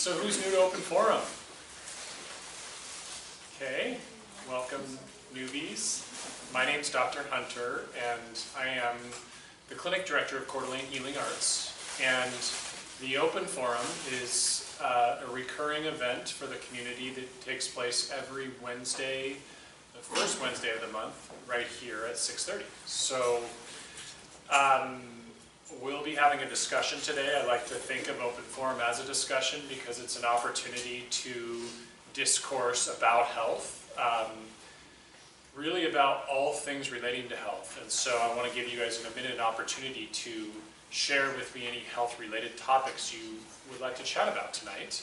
So who's new to Open Forum? Okay, welcome newbies. My name's Dr. Hunter, and I am the Clinic Director of Coeur d'Alene Healing Arts. And the Open Forum is a recurring event for the community that takes place every Wednesday, the first Wednesday of the month, right here at 6:30. So we'll be having a discussion today. I like to think of Open Forum as a discussion because it's an opportunity to discourse about health, really about all things relating to health. And so I want to give you guys in a minute an opportunity to share with me any health-related topics you would like to chat about tonight.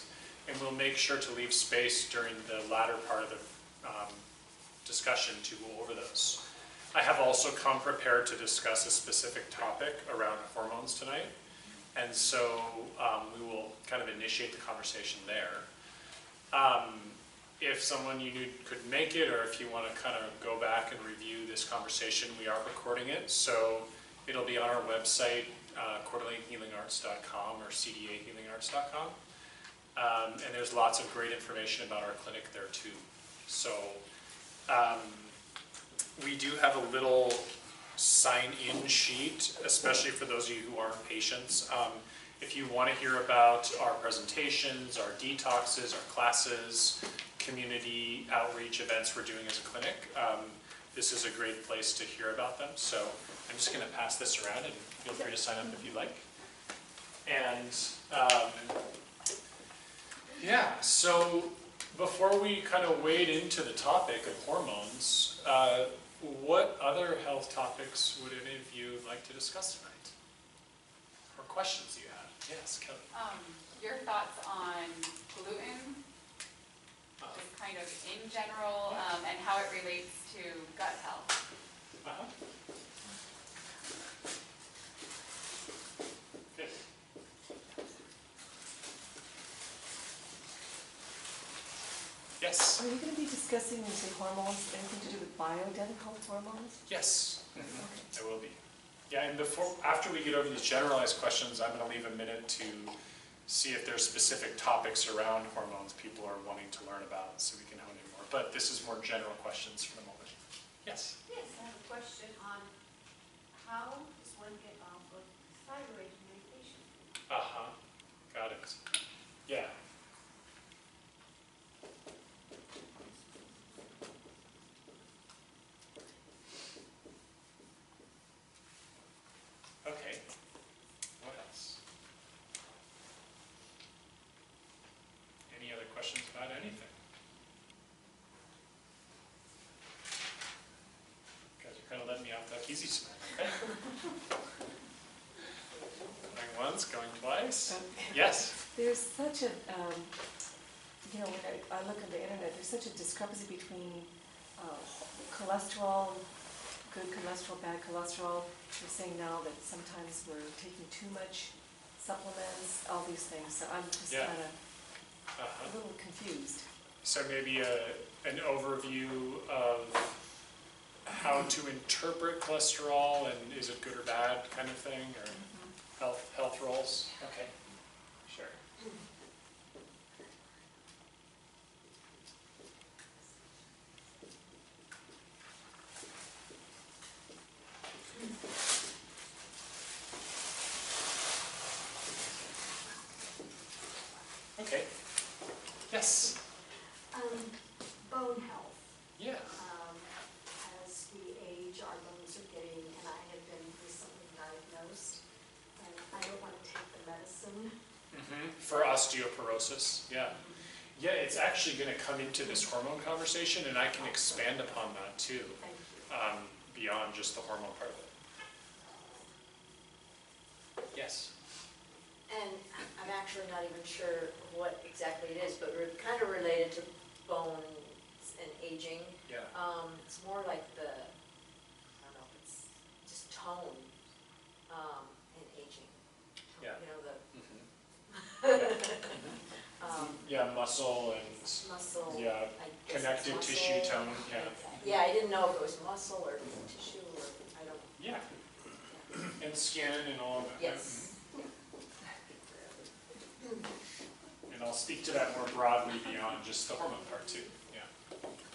And we'll make sure to leave space during the latter part of the discussion to go over those. I have also come prepared to discuss a specific topic around hormones tonight. And so we will kind of initiate the conversation there. If someone you knew couldn't make it, or if you want to kind of go back and review this conversation, we are recording it. So it'll be on our website, Coeur d'AleneHealingArts.com or CDAHealingArts.com. And there's lots of great information about our clinic there too. So we do have a little sign-in sheet, especially for those of you who aren't patients. If you want to hear about our presentations, our detoxes, our classes, community outreach events we're doing as a clinic, this is a great place to hear about them. So I'm just going to pass this around and feel free to sign up if you'd like. And yeah, so before we kind of wade into the topic of hormones, what other health topics would any of you like to discuss tonight? Or questions you have? Yes, Kelly. Your thoughts on gluten, just kind of in general, and how it relates to gut health. Good. Yes. Are you going to be discussing the hormones, anything to do with bioidentical hormones? Yes, I will be. Yeah, and after we get over these generalized questions, I'm going to leave a minute to see if there's specific topics around hormones people are wanting to learn about, so we can hone in more. But this is more general questions for the moment. Yes? Yes, I have a question on how does one get off of thyroid medication? Got it. Yeah. Okay. What else? Any other questions about anything? Guys are kind of letting me off that easy tonight. Okay. Going once, going twice. Yes. There's such a, when I look on the internet, there's such a discrepancy between cholesterol, good cholesterol, bad cholesterol. They're saying now that sometimes we're taking too much supplements, all these things. So I'm just kind of a little confused. So maybe an overview of how to interpret cholesterol and is it good or bad kind of thing, or health roles. Okay, sure. Okay. Yes. Bone health. Yeah. As we age, our bones are getting, and I have been recently diagnosed, and I don't want to take the medicine. For osteoporosis, yeah. Yeah, it's actually going to come into this hormone conversation, and I can expand upon that too, Thank you. beyond just the hormone part of it. Yes. And I'm actually not even sure what exactly it is, but we're kind of related to bones and aging. Yeah. It's more like I don't know, it's just tone and aging. Yeah. You know, Yeah, muscle and muscle. yeah, I guess connective muscle. tissue tone. Yeah. Yeah, I didn't know if it was muscle or tissue or I don't. Yeah. And skin and all of that. Yes. And And I'll speak to that more broadly beyond just the hormone part too. Yeah.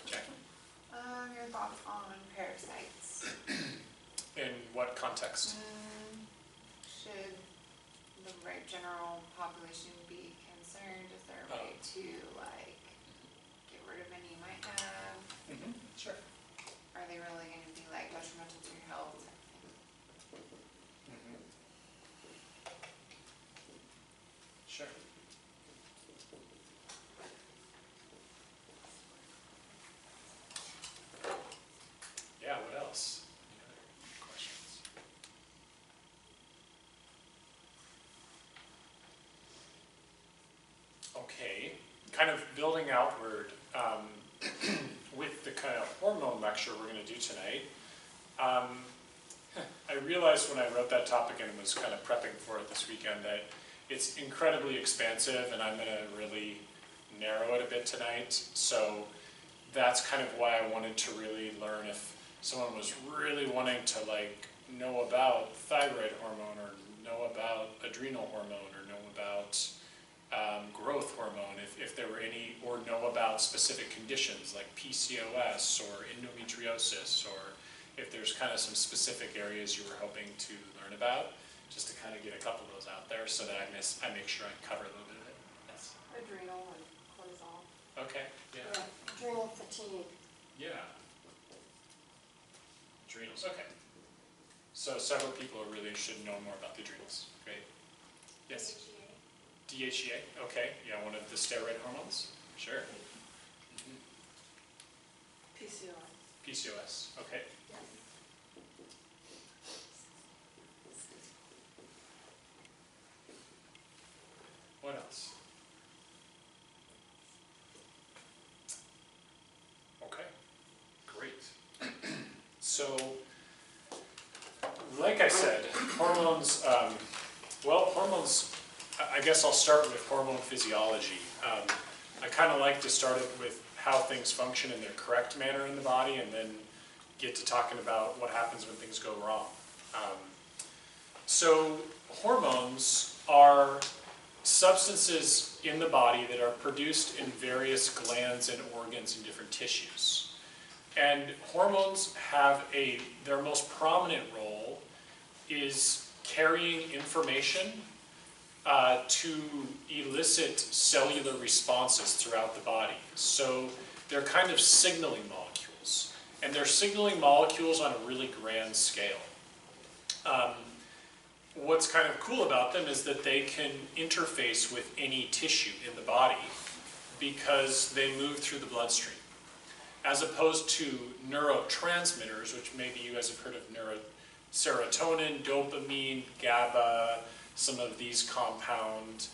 Okay. Your thoughts on parasites? In what context? Should the general population be concerned? Is there a way to like get rid of any you might have? Sure. Are they really going to be like detrimental to your health? Sure. Yeah, what else? Any other questions? Okay, kind of building outward with the kind of hormone lecture we're going to do tonight. I realized when I wrote that topic and was kind of prepping for it this weekend that it's incredibly expansive, and I'm going to really narrow it a bit tonight. So that's kind of why I wanted to really learn if someone was really wanting to like know about thyroid hormone or know about adrenal hormone or know about growth hormone, if there were any, or know about specific conditions like PCOS or endometriosis, or if there's kind of some specific areas you were hoping to learn about, just to kind of get a couple of those out there so that I make sure I cover a little bit of it. Yes. Adrenal and cortisol. Okay, yeah. Adrenal fatigue. Yeah. Adrenals, okay. So several people are really should know more about the adrenals. Great. Yes? DHEA, okay. Yeah, one of the steroid hormones. Sure. PCOS. PCOS, okay. What else? Okay, great. So, like I said, hormones, hormones, I guess I'll start with hormone physiology. I kind of like to start it with how things function in their correct manner in the body, and then get to talking about what happens when things go wrong. So hormones are substances in the body that are produced in various glands and organs in different tissues. And hormones have their most prominent role is carrying information to elicit cellular responses throughout the body. So they're kind of signaling molecules. And they're signaling molecules on a really grand scale. What's kind of cool about them is that they can interface with any tissue in the body because they move through the bloodstream. As opposed to neurotransmitters, which maybe you guys have heard of serotonin, dopamine, GABA, some of these compounds.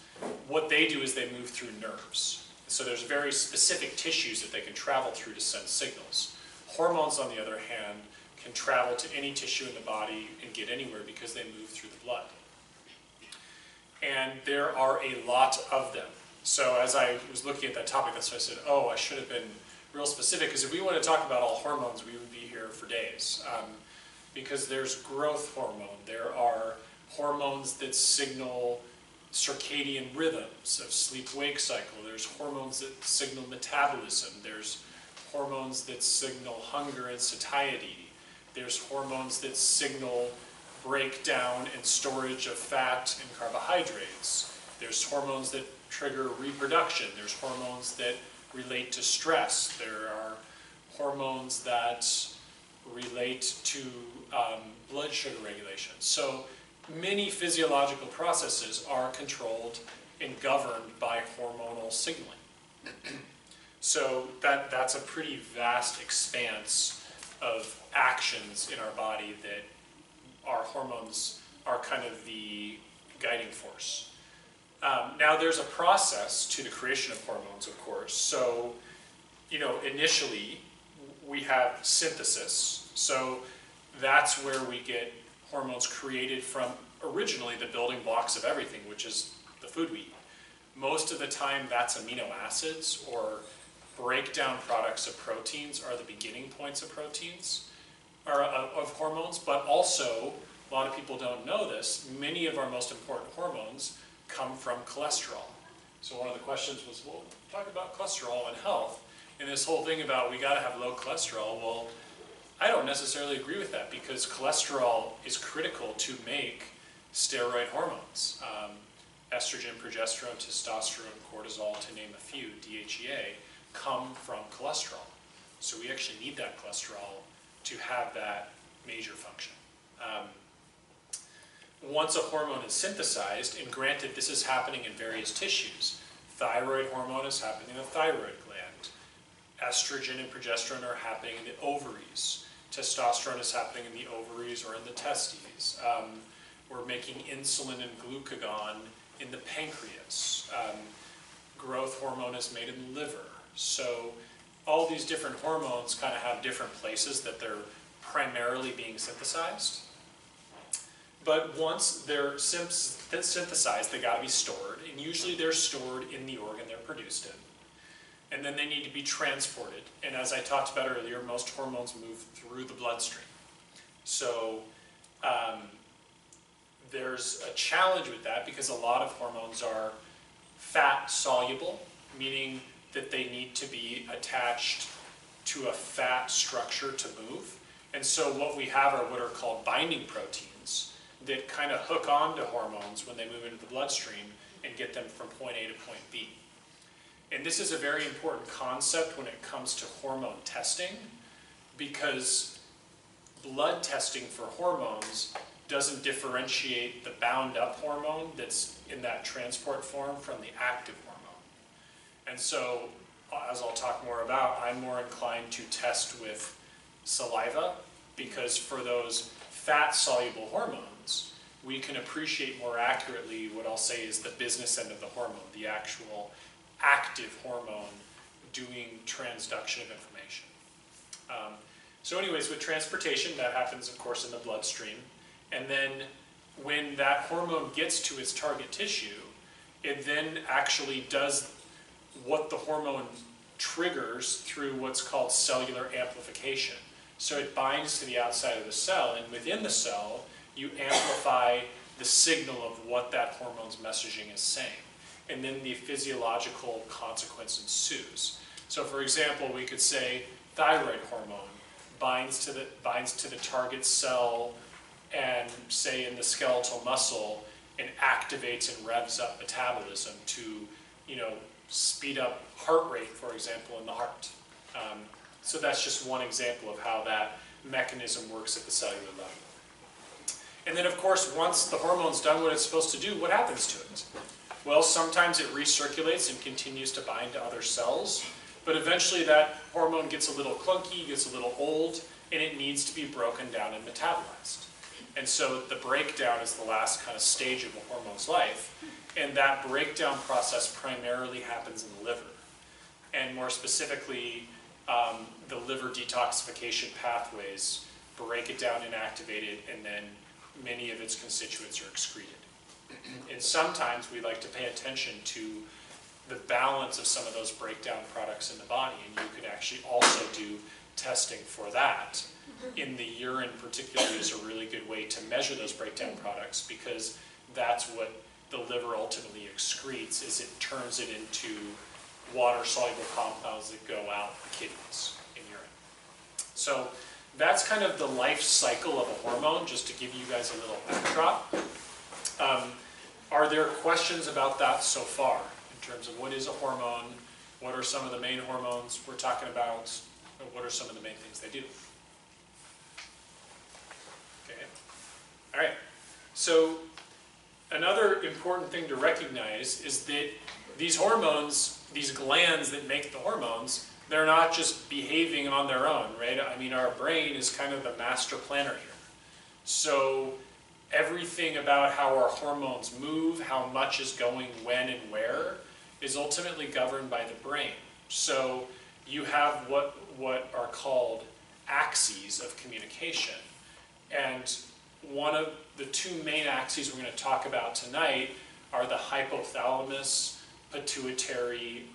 What they do is they move through nerves. So there's very specific tissues that they can travel through to send signals. Hormones, on the other hand, can travel to any tissue in the body and get anywhere because they move through the blood. And there are a lot of them. So as I was looking at that topic, that's why I said, oh, I should have been real specific, because if we want to talk about all hormones, we would be here for days. Because there's growth hormone, there are hormones that signal circadian rhythms of sleep-wake cycle, there's hormones that signal metabolism, there's hormones that signal hunger and satiety, there's hormones that signal breakdown and storage of fat and carbohydrates, there's hormones that trigger reproduction, there's hormones that relate to stress, there are hormones that relate to blood sugar regulation. So many physiological processes are controlled and governed by hormonal signaling. So that's a pretty vast expanse of actions in our body that our hormones are kind of the guiding force. Now there's a process to the creation of hormones, of course. So, initially we have synthesis. So that's where we get hormones created from originally the building blocks of everything, which is the food we eat. Most of the time that's amino acids or breakdown products of proteins are the beginning points of proteins, or of hormones, but also, a lot of people don't know this, many of our most important hormones come from cholesterol. So one of the questions was, well, talk about cholesterol and health, and this whole thing about we got to have low cholesterol. Well, I don't necessarily agree with that because cholesterol is critical to make steroid hormones. Estrogen, progesterone, testosterone, cortisol, to name a few, DHEA, come from cholesterol. So we actually need that cholesterol to have that major function. Once a hormone is synthesized, and granted this is happening in various tissues, thyroid hormone is happening in the thyroid gland, estrogen and progesterone are happening in the ovaries, testosterone is happening in the ovaries or in the testes, we're making insulin and glucagon in the pancreas, growth hormone is made in the liver. So all these different hormones kind of have different places that they're primarily being synthesized. But once they're synthesized, they got to be stored, and usually they're stored in the organ they're produced in. And then they need to be transported. And as I talked about earlier, most hormones move through the bloodstream. So there's a challenge with that because a lot of hormones are fat soluble, meaning that they need to be attached to a fat structure to move. And so what we have are what are called binding proteins that kind of hook onto hormones when they move into the bloodstream and get them from point A to point B. And this is a very important concept when it comes to hormone testing, because blood testing for hormones doesn't differentiate the bound up hormone that's in that transport form from the active hormone. And so, as I'll talk more about, I'm more inclined to test with saliva, because for those fat-soluble hormones, we can appreciate more accurately what I'll say is the business end of the hormone, the actual active hormone doing transduction of information. So anyways, with transportation, that happens, of course, in the bloodstream. And then when that hormone gets to its target tissue, it then actually does what the hormone triggers through what's called cellular amplification. So it binds to the outside of the cell, and within the cell, you amplify the signal of what that hormone's messaging is saying. And then the physiological consequence ensues. So for example, we could say thyroid hormone binds to the target cell and say in the skeletal muscle and activates and revs up metabolism to, speed up heart rate, for example, in the heart. So that's just one example of how that mechanism works at the cellular level. And then of course, once the hormone's done what it's supposed to do, what happens to it? Well, sometimes it recirculates and continues to bind to other cells, but eventually that hormone gets a little clunky, gets a little old, and it needs to be broken down and metabolized. And so the breakdown is the last kind of stage of a hormone's life, and that breakdown process primarily happens in the liver. And more specifically, the liver detoxification pathways break it down and activate it, and then many of its constituents are excreted. And sometimes we like to pay attention to the balance of some of those breakdown products in the body, and you could actually also do testing for that. In the urine particularly is a really good way to measure those breakdown products, because that's what the liver ultimately excretes, is it turns it into water-soluble compounds that go out the kidneys in urine. So that's kind of the life cycle of a hormone, just to give you guys a little backdrop. Are there questions about that so far, in terms of what is a hormone, what are some of the main hormones we're talking about, and what are some of the main things they do? Okay, all right. So another important thing to recognize is that these hormones, these glands that make the hormones, they're not just behaving on their own, right? I mean, our brain is kind of the master planner here. So everything about how our hormones move, how much is going when and where, is ultimately governed by the brain. So you have what are called axes of communication. And one of the two main axes we're going to talk about tonight are the hypothalamus pituitary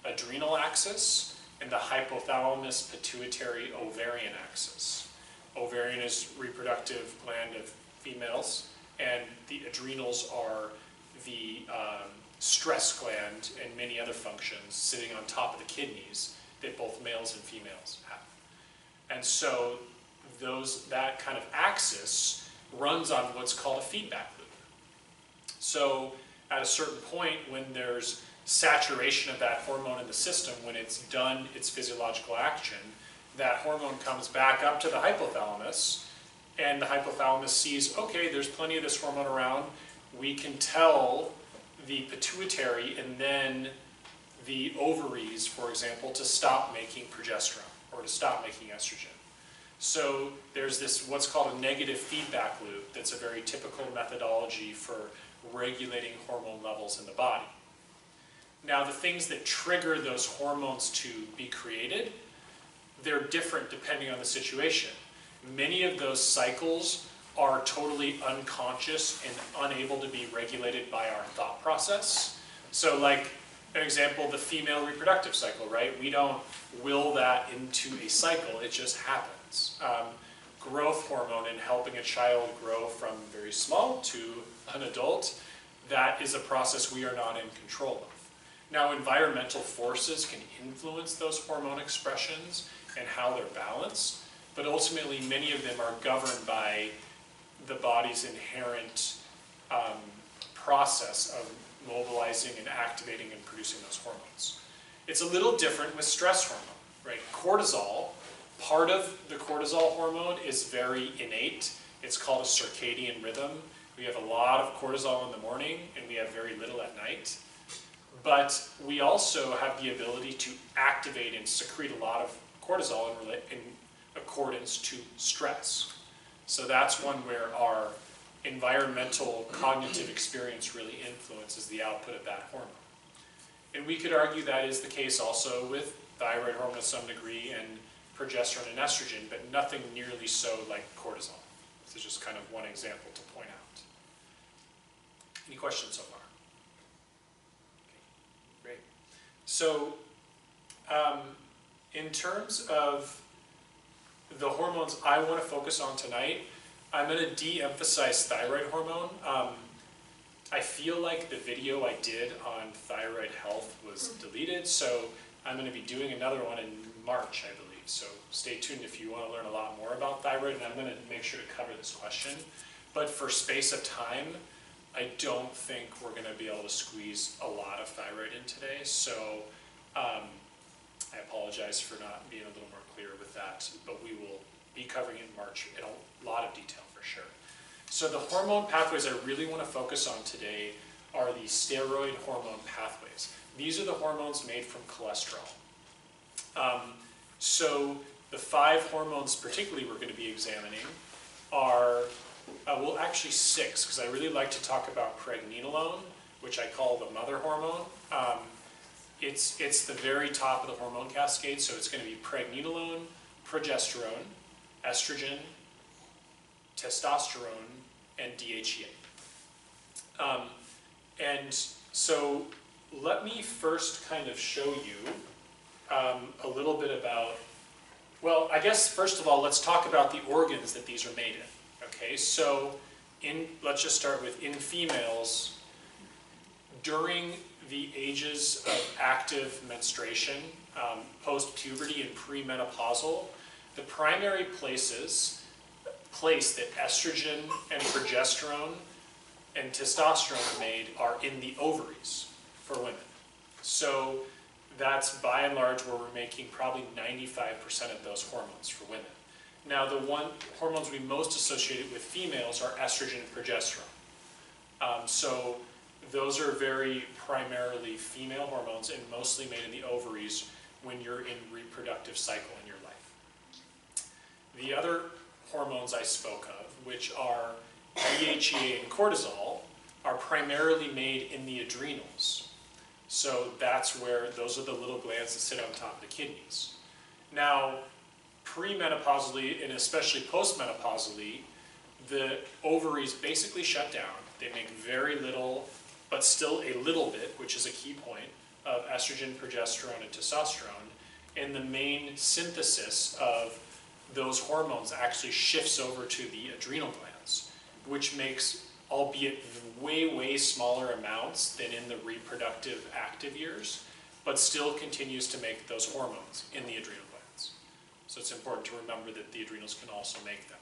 adrenal axis and the hypothalamus pituitary ovarian axis. Ovarian is reproductive gland of females, and the adrenals are the stress gland and many other functions sitting on top of the kidneys that both males and females have. And so that kind of axis runs on what's called a feedback loop. So at a certain point, when there's saturation of that hormone in the system, when it's done its physiological action, that hormone comes back up to the hypothalamus, and the hypothalamus sees, okay, there's plenty of this hormone around. We can tell the pituitary and then the ovaries, for example, to stop making progesterone or to stop making estrogen. So there's this what's called a negative feedback loop that's a very typical methodology for regulating hormone levels in the body. Now, the things that trigger those hormones to be created, they're different depending on the situation. Many of those cycles are totally unconscious and unable to be regulated by our thought process. So like an example, the female reproductive cycle, right? We don't will that into a cycle, it just happens. Growth hormone in helping a child grow from very small to an adult, that is a process we are not in control of. Now, environmental forces can influence those hormone expressions and how they're balanced, but ultimately many of them are governed by the body's inherent process of mobilizing and activating and producing those hormones. It's a little different with stress hormone, right? Cortisol, part of the cortisol hormone is very innate. It's called a circadian rhythm. We have a lot of cortisol in the morning and we have very little at night. But we also have the ability to activate and secrete a lot of cortisol in accordance to stress. So that's one where our environmental cognitive experience really influences the output of that hormone. And we could argue that is the case also with thyroid hormone to some degree and progesterone and estrogen, but nothing nearly so like cortisol. This is just kind of one example to point out. Any questions so far? Okay, great. So in terms of the hormones I want to focus on tonight, I'm going to de-emphasize thyroid hormone. I feel like the video I did on thyroid health was deleted, so I'm going to be doing another one in March, I believe. So stay tuned if you want to learn a lot more about thyroid, and I'm going to make sure to cover this question. But for space of time, I don't think we're going to be able to squeeze a lot of thyroid in today, so I apologize for not being a little more clear with that, but we will be covering it in March in a lot of detail for sure. So the hormone pathways I really want to focus on today are the steroid hormone pathways. These are the hormones made from cholesterol. So the 5 hormones particularly we're going to be examining are, well actually 6, because I really like to talk about pregnenolone, which I call the mother hormone. It's the very top of the hormone cascade, so it's going to be pregnenolone, progesterone, estrogen, testosterone, and DHEA. And so let me first kind of show you a little bit about, well, I guess first of all, let's talk about the organs that these are made in. Okay, so let's just start with in females, during the ages of active menstruation, post-puberty and premenopausal, the primary place that estrogen and progesterone and testosterone are made are in the ovaries for women. So that's by and large where we're making probably 95% of those hormones for women. Now the hormones we most associate with females are estrogen and progesterone. So those are very primarily female hormones and mostly made in the ovaries when you're in reproductive cycle in your life. The other hormones I spoke of, which are DHEA and cortisol, are primarily made in the adrenals. So that's where those are the little glands that sit on top of the kidneys. Now, premenopausally and especially postmenopausally, the ovaries basically shut down. They make very little, but still a little bit, which is a key point, of estrogen, progesterone, and testosterone. And the main synthesis of those hormones actually shifts over to the adrenal glands, which makes albeit way, way smaller amounts than in the reproductive active years, but still continues to make those hormones in the adrenal glands. So it's important to remember that the adrenals can also make them.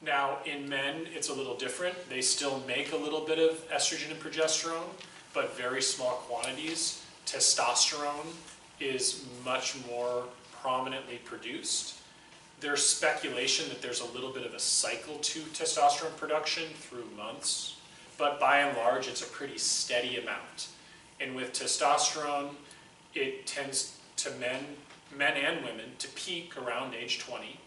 Now, in men, it's a little different. They still make a little bit of estrogen and progesterone, but very small quantities. Testosterone is much more prominently produced. There's speculation that there's a little bit of a cycle to testosterone production through months, but by and large, it's a pretty steady amount. And with testosterone, it tends to men and women, to peak around age 20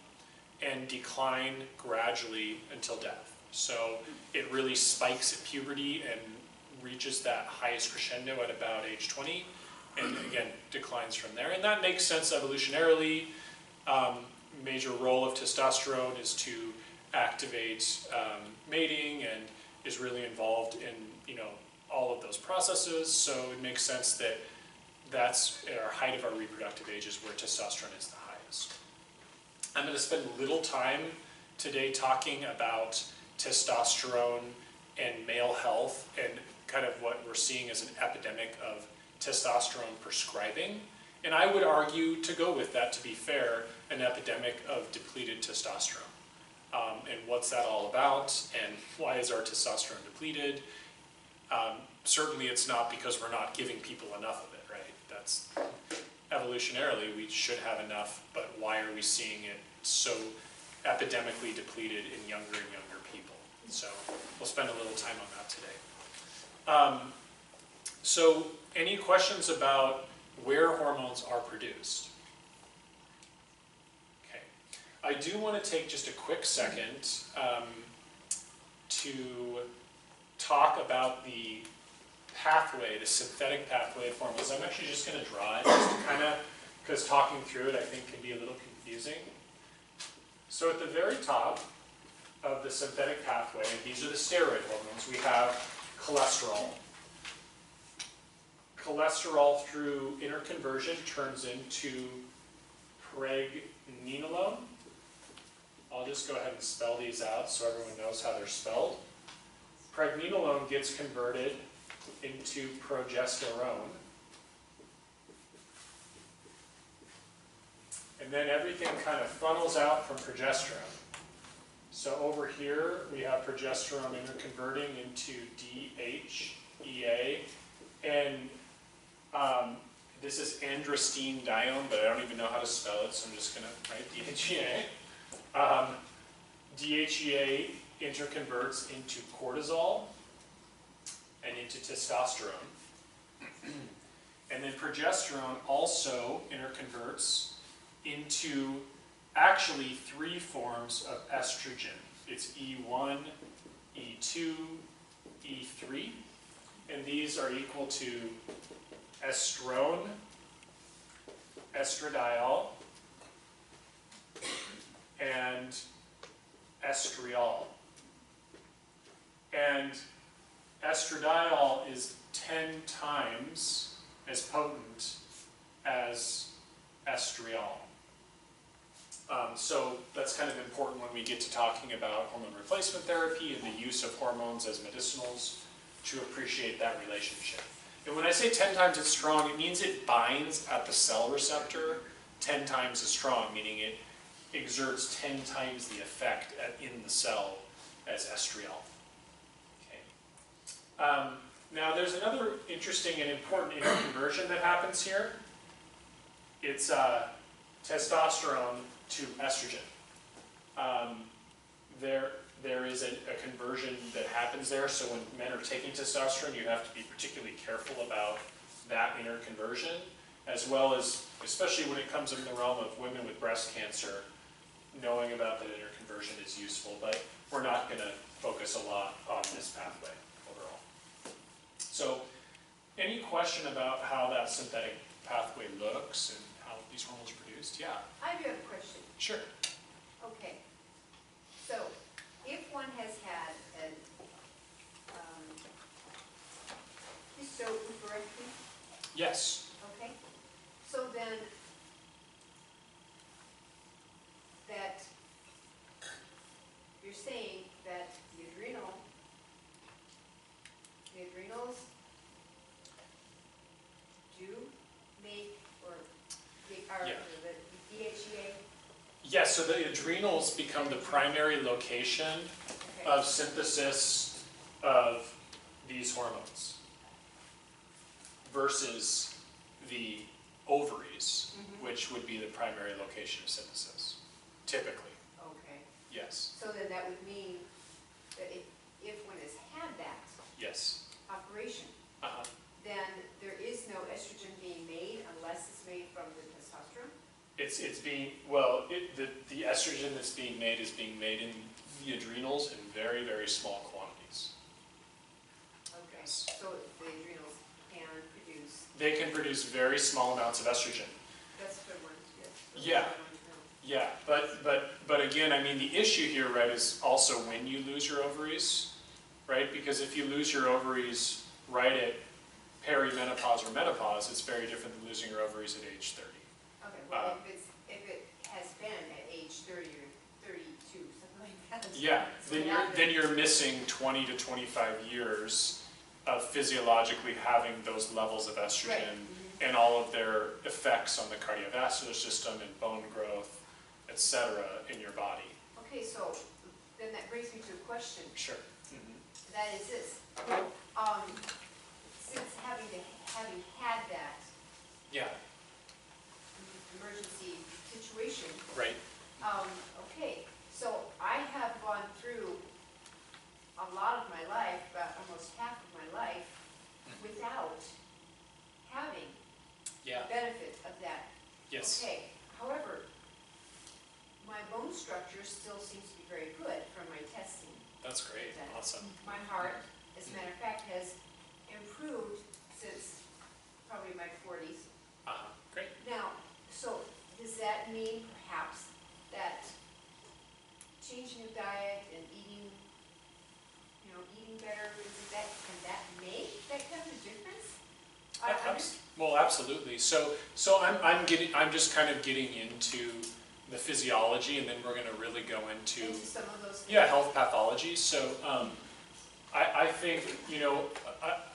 and decline gradually until death. So it really spikes at puberty and reaches that highest crescendo at about age 20, and again, declines from there. And that makes sense evolutionarily. Major role of testosterone is to activate mating and is really involved in all of those processes. So it makes sense that that's at our height of our reproductive ages where testosterone is the highest. I'm going to spend little time today talking about testosterone and male health and kind of what we're seeing as an epidemic of testosterone prescribing. And I would argue, to go with that, to be fair, an epidemic of depleted testosterone. And what's that all about, and why is our testosterone depleted? Certainly it's not because we're not giving people enough of it, right? That's evolutionarily, we should have enough, but why are we seeing it so epidemically depleted in younger and younger people? So we'll spend a little time on that today. So any questions about where hormones are produced? Okay. I do want to take just a quick second to talk about the pathway, the synthetic pathway of hormones. I'm actually just going to draw it, just to kind of, because talking through it I think can be a little confusing. So at the very top of the synthetic pathway, these are the steroid hormones. We have cholesterol. Cholesterol through interconversion turns into pregnenolone. I'll just go ahead and spell these out so everyone knows how they're spelled. Pregnenolone gets converted into progesterone. And then everything kind of funnels out from progesterone. So over here we have progesterone interconverting into DHEA. And this is androstenedione, but I don't even know how to spell it, so I'm just going to write DHEA. DHEA interconverts into cortisol and into testosterone. And then progesterone also interconverts into actually 3 forms of estrogen. It's E1, E2, E3, and these are equal to estrone, estradiol, and estriol. And estradiol is 10 times as potent as estriol. So that's kind of important when we get to talking about hormone replacement therapy and the use of hormones as medicinals, to appreciate that relationship. And when I say 10 times as strong, it means it binds at the cell receptor 10 times as strong, meaning it exerts 10 times the effect in the cell as estriol. Okay. Now there's another interesting and important interconversion that happens here. It's testosterone to estrogen. There is a conversion that happens there, so when men are taking testosterone, you have to be particularly careful about that interconversion, as well as, especially when it comes in the realm of women with breast cancer, knowing about that interconversion is useful, but we're not going to focus a lot on this pathway overall. So, any question about how that synthetic pathway looks and how these hormones are produced? Yeah? I do have a question. Sure. Okay. So, if one has had an hysterectomy, Yes. okay, so then that you're saying that so the adrenals become the primary location Okay. of synthesis of these hormones versus the ovaries, which would be the primary location of synthesis, typically, Okay, yes, so then that would mean that if one has had that yes. operation, Uh-huh. then there is no estrogen being made unless it's made from the testosterone? It's being, well, the estrogen that's being made is being made in the adrenals in very, very small quantities. Okay, Yes. so the adrenals can produce, They can produce very small amounts of estrogen. that's a good one, yes. That's Yeah. a good one to know. Yeah, but again, I mean, the issue here, right, is also when you lose your ovaries, right? Because if you lose your ovaries right at perimenopause or menopause, it's very different than losing your ovaries at age 30. Okay, well, if it has been at age 30 or 32, something like that. Yeah, so now then you're missing 20 to 25 years of physiologically having those levels of estrogen Right. and all of their effects on the cardiovascular system and bone growth, etc., in your body. Okay, so then that brings me to a question. Sure. That is this. Since having had that Yeah, emergency situation, right. okay, so I have gone through a lot of my life, about almost half of my life, without having Yeah, the benefit of that. yes. Okay, however, my bone structure still seems to be very good from my testing. That's great, awesome. My heart, as a matter of fact, has improved since probably my 40s. Great. Now, so does that mean perhaps that changing of diet and eating, eating better, can that make that kind of a difference? Well, absolutely. So I'm just kind of getting into the physiology, and then we're going to really go into Into some of those things? yeah, health pathology. So I think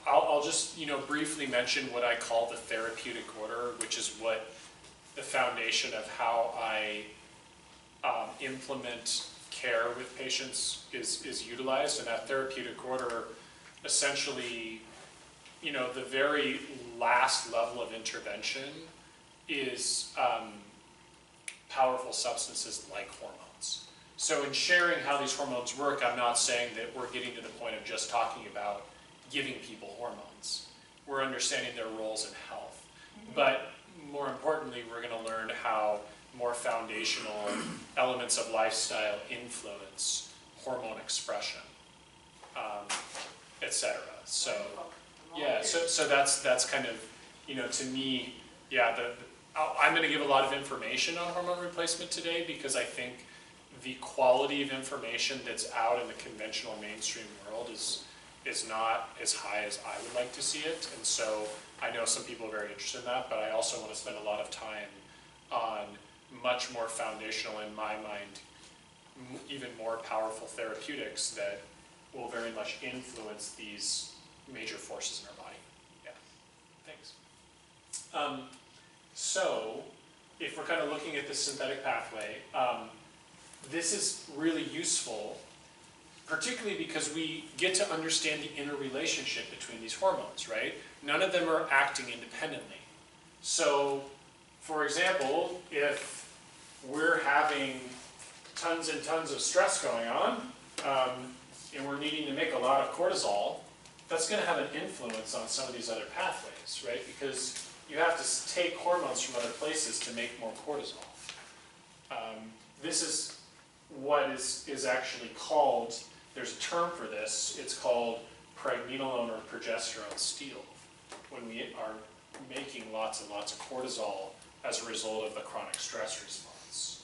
I'll just briefly mention what I call the therapeutic order, which is what the foundation of how I implement care with patients is utilized. And that therapeutic order essentially, the very last level of intervention is powerful substances like hormones. So in sharing how these hormones work, I'm not saying that we're getting to the point of just talking about giving people hormones. We're understanding their roles in health. But more importantly, we're going to learn how more foundational elements of lifestyle influence hormone expression, etc. So yeah, so that's kind of, to me, yeah, I'm going to give a lot of information on hormone replacement today because I think the quality of information that's out in the conventional mainstream world is not as high as I would like to see it. And so I know some people are very interested in that, but I also want to spend a lot of time on much more foundational, in my mind, even more powerful therapeutics that will very much influence these major forces in our body. Yeah, thanks. So, if we're kind of looking at the synthetic pathway, this is really useful, particularly because we get to understand the interrelationship between these hormones, right? None of them are acting independently. So, for example, if we're having tons and tons of stress going on, and we're needing to make a lot of cortisol, that's going to have an influence on some of these other pathways, right? Because you have to take hormones from other places to make more cortisol. This is what is actually called, there's a term for this, it's called pregnenolone or progesterone steal, when we are making lots and lots of cortisol as a result of the chronic stress response.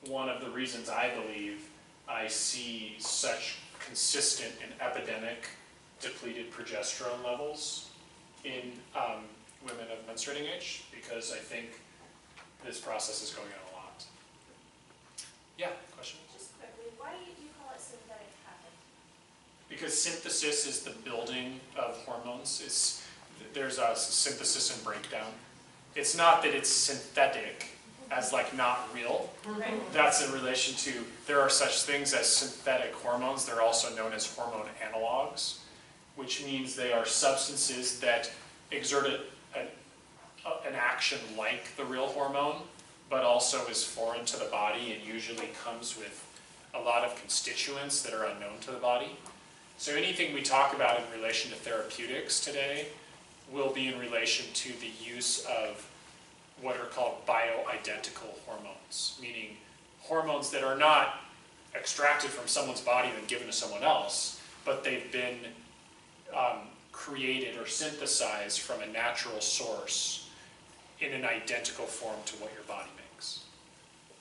One of the reasons I believe I see such consistent and epidemic depleted progesterone levels in women of menstruating age, because I think this process is going on a lot. Yeah, question? Just quickly, why do you call it synthetic pathway? Because synthesis is the building of hormones. There's a synthesis and breakdown. It's not that it's synthetic, as like not real. Right. That's in relation to, there are such things as synthetic hormones. They're also known as hormone analogs, which means they are substances that exert an action like the real hormone, but also is foreign to the body and usually comes with a lot of constituents that are unknown to the body. So anything we talk about in relation to therapeutics today will be in relation to the use of what are called bioidentical hormones, meaning hormones that are not extracted from someone's body and given to someone else, but they've been created or synthesized from a natural source in an identical form to what your body makes.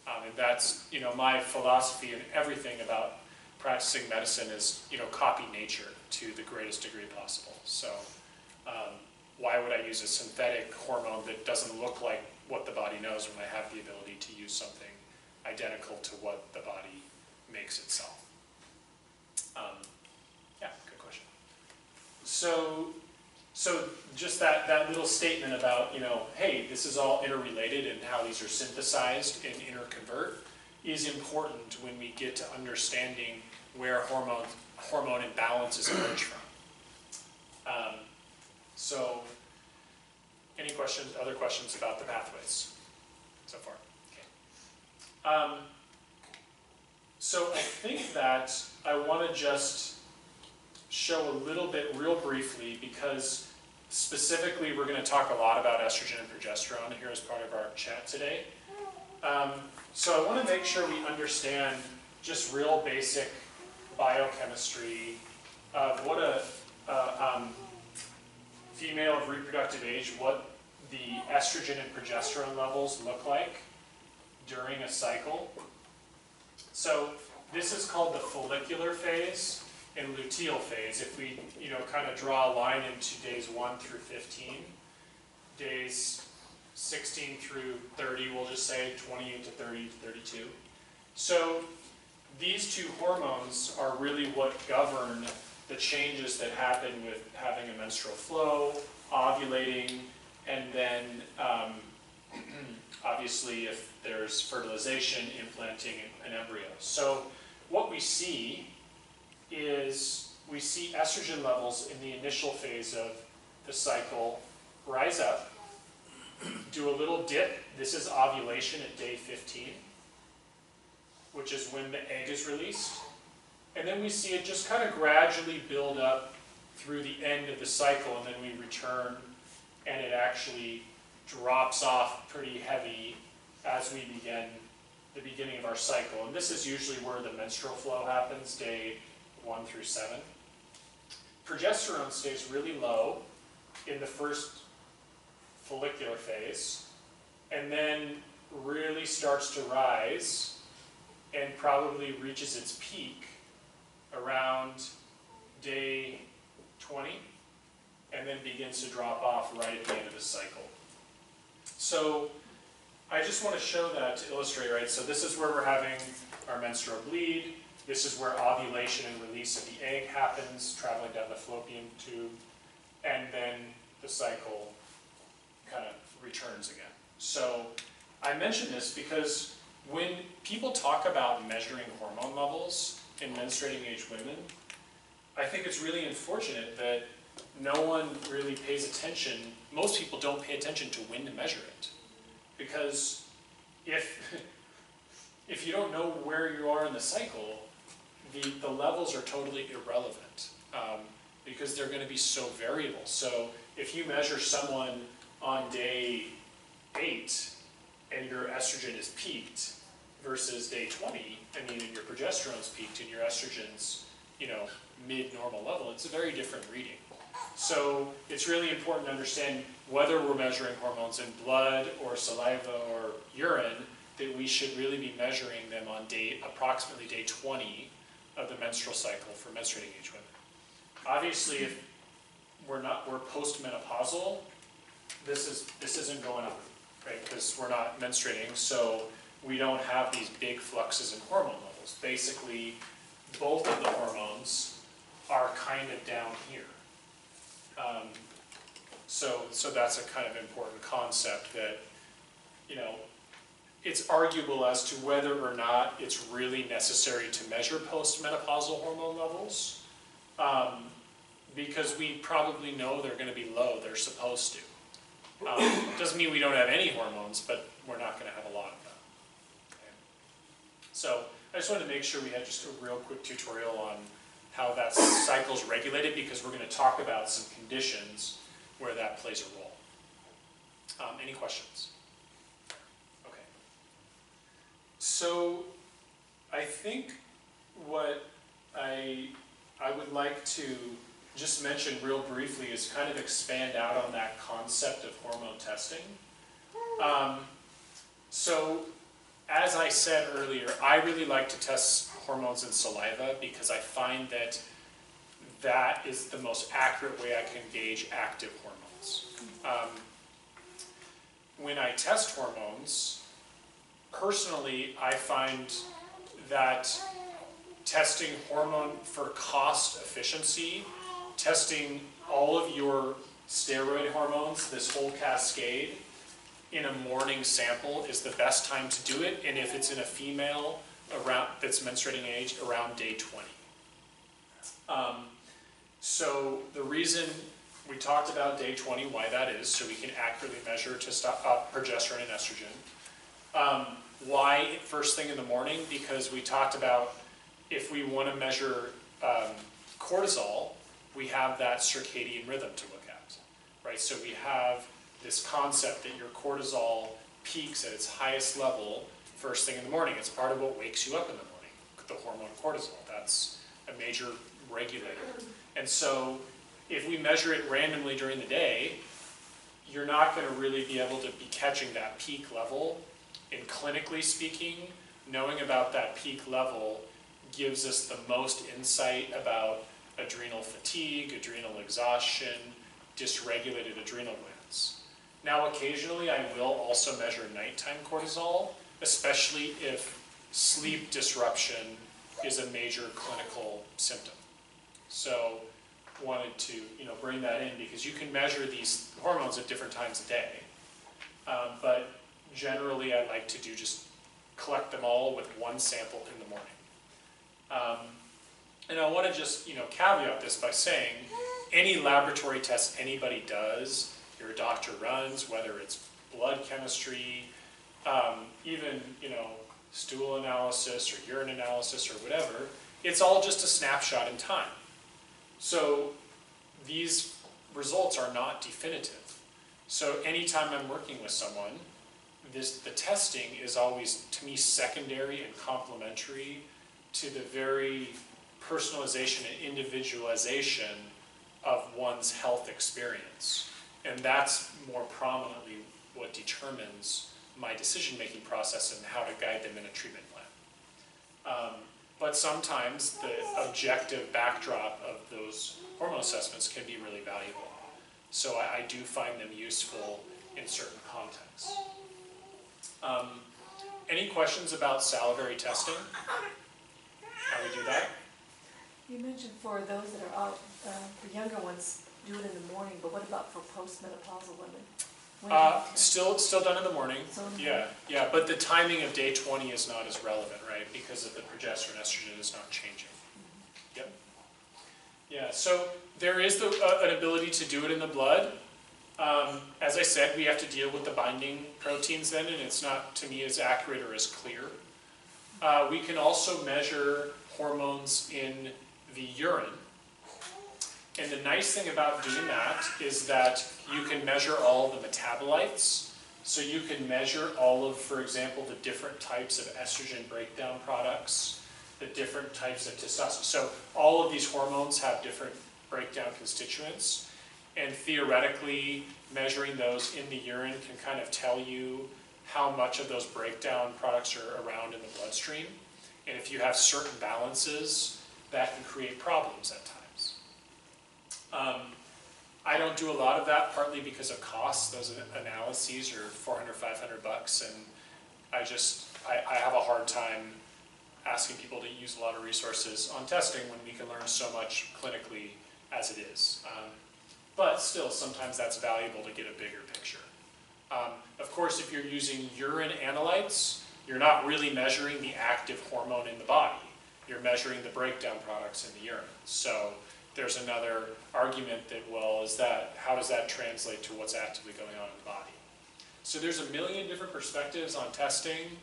And that's, my philosophy and everything about practicing medicine is, copy nature to the greatest degree possible. So why would I use a synthetic hormone that doesn't look like what the body knows when I have the ability to use something identical to what the body makes itself? Yeah, good question. So just that little statement about, hey, this is all interrelated and how these are synthesized and interconvert is important when we get to understanding where hormone imbalances emerge from. So, any questions, other questions about the pathways so far? Okay. So I think that I want to just show a little bit real briefly, because specifically we're going to talk a lot about estrogen and progesterone here as part of our chat today. So I want to make sure we understand just real basic biochemistry of what a female of reproductive age, what the estrogen and progesterone levels look like during a cycle. So this is called the follicular phase and luteal phase. If we, kind of draw a line into days 1 through 15, days 16 through 30, we'll just say 28 to 30 to 32. So these two hormones are really what govern the changes that happen with having a menstrual flow, ovulating, and then obviously if there's fertilization, implanting an embryo. So what we see is we see estrogen levels in the initial phase of the cycle rise up, do a little dip. This is ovulation at day 15, which is when the egg is released. And then we see it just kind of gradually build up through the end of the cycle, and then we return, and it actually drops off pretty heavy as we begin the beginning of our cycle. And this is usually where the menstrual flow happens, day 1 through 7. Progesterone stays really low in the first follicular phase, and then really starts to rise and probably reaches its peak around day 20, and then begins to drop off right at the end of the cycle. So I just want to show that to illustrate, right? So this is where we're having our menstrual bleed. This is where ovulation and release of the egg happens, traveling down the fallopian tube, and then the cycle kind of returns again. So I mention this because when people talk about measuring hormone levels in menstruating age women, I think it's really unfortunate that no one really pays attention. Most people don't pay attention to when to measure it. Because if you don't know where you are in the cycle, the levels are totally irrelevant, because they're going to be so variable. So if you measure someone on day 8 and your estrogen is peaked versus day 20, and your progesterone's peaked and your estrogen's, mid-normal level, it's a very different reading. So it's really important to understand whether we're measuring hormones in blood or saliva or urine, that we should really be measuring them on approximately day 20 of the menstrual cycle for menstruating age women. Obviously, if we're postmenopausal, this isn't going on, right? Because we're not menstruating, so we don't have these big fluxes in hormone levels. Basically, both of the hormones are kind of down here. So that's a kind of important concept that, it's arguable as to whether or not it's really necessary to measure postmenopausal hormone levels, because we probably know they're going to be low. They're supposed to. Doesn't mean we don't have any hormones, but we're not going to have a lot of them. Okay. So I just wanted to make sure we had just a real quick tutorial on how that cycle's regulated, because we're going to talk about some conditions where that plays a role. Any questions? Okay. So I think what I would like to just mention real briefly is kind of expand out on that concept of hormone testing. So as I said earlier, I really like to test hormones in saliva because I find that that is the most accurate way I can gauge active hormones. When I test hormones, personally, I find that testing hormone for cost efficiency, testing all of your steroid hormones, this whole cascade, in a morning sample is the best time to do it, and if it's in a female around that's menstruating age, around day 20. So the reason we talked about day 20, why that is, so we can accurately measure progesterone and estrogen. Why first thing in the morning? Because we talked about if we want to measure cortisol, we have that circadian rhythm to look at, right? So we have this concept that your cortisol peaks at its highest level first thing in the morning. It's part of what wakes you up in the morning, the hormone cortisol. That's a major regulator. And so if we measure it randomly during the day, you're not going to really be able to be catching that peak level. And clinically speaking, knowing about that peak level gives us the most insight about adrenal fatigue, adrenal exhaustion, dysregulated adrenal glands. Now, occasionally I will also measure nighttime cortisol, especially if sleep disruption is a major clinical symptom. So wanted to bring that in because you can measure these hormones at different times of day. But generally I like to just collect them all with one sample in the morning. And I want to just caveat this by saying any laboratory test anybody does, your doctor runs, whether it's blood chemistry, even stool analysis or urine analysis or whatever, it's all just a snapshot in time. So these results are not definitive. So anytime I'm working with someone, the testing is always, to me, secondary and complementary to the very personalization and individualization of one's health experience. And that's more prominently what determines my decision-making process and how to guide them in a treatment plan. But sometimes the objective backdrop of those hormone assessments can be really valuable. So I do find them useful in certain contexts. Any questions about salivary testing? How we do that? You mentioned for those that are out, the younger ones do it in the morning, but what about for postmenopausal women? When do you test? Still done in the morning. So in the Yeah, but the timing of day 20 is not as relevant, right? Because of the progesterone estrogen is not changing. Yep. Yeah, so there is an ability to do it in the blood. As I said, we have to deal with the binding proteins then, and it's not, to me, as accurate or as clear. We can also measure hormones in the urine. And the nice thing about doing that is that you can measure all the metabolites. So you can measure all of, for example, the different types of estrogen breakdown products, the different types of testosterone. So all of these hormones have different breakdown constituents. And theoretically, measuring those in the urine can kind of tell you how much of those breakdown products are around in the bloodstream. And if you have certain balances, that can create problems at times. I don't do a lot of that, partly because of costs. Those analyses are $400, $500, and I have a hard time asking people to use a lot of resources on testing when we can learn so much clinically as it is. But still, sometimes that's valuable to get a bigger picture. Of course, if you're using urine analytes, you're not really measuring the active hormone in the body. You're measuring the breakdown products in the urine. So there's another argument that, well, how does that translate to what's actively going on in the body? So there's a million different perspectives on testing,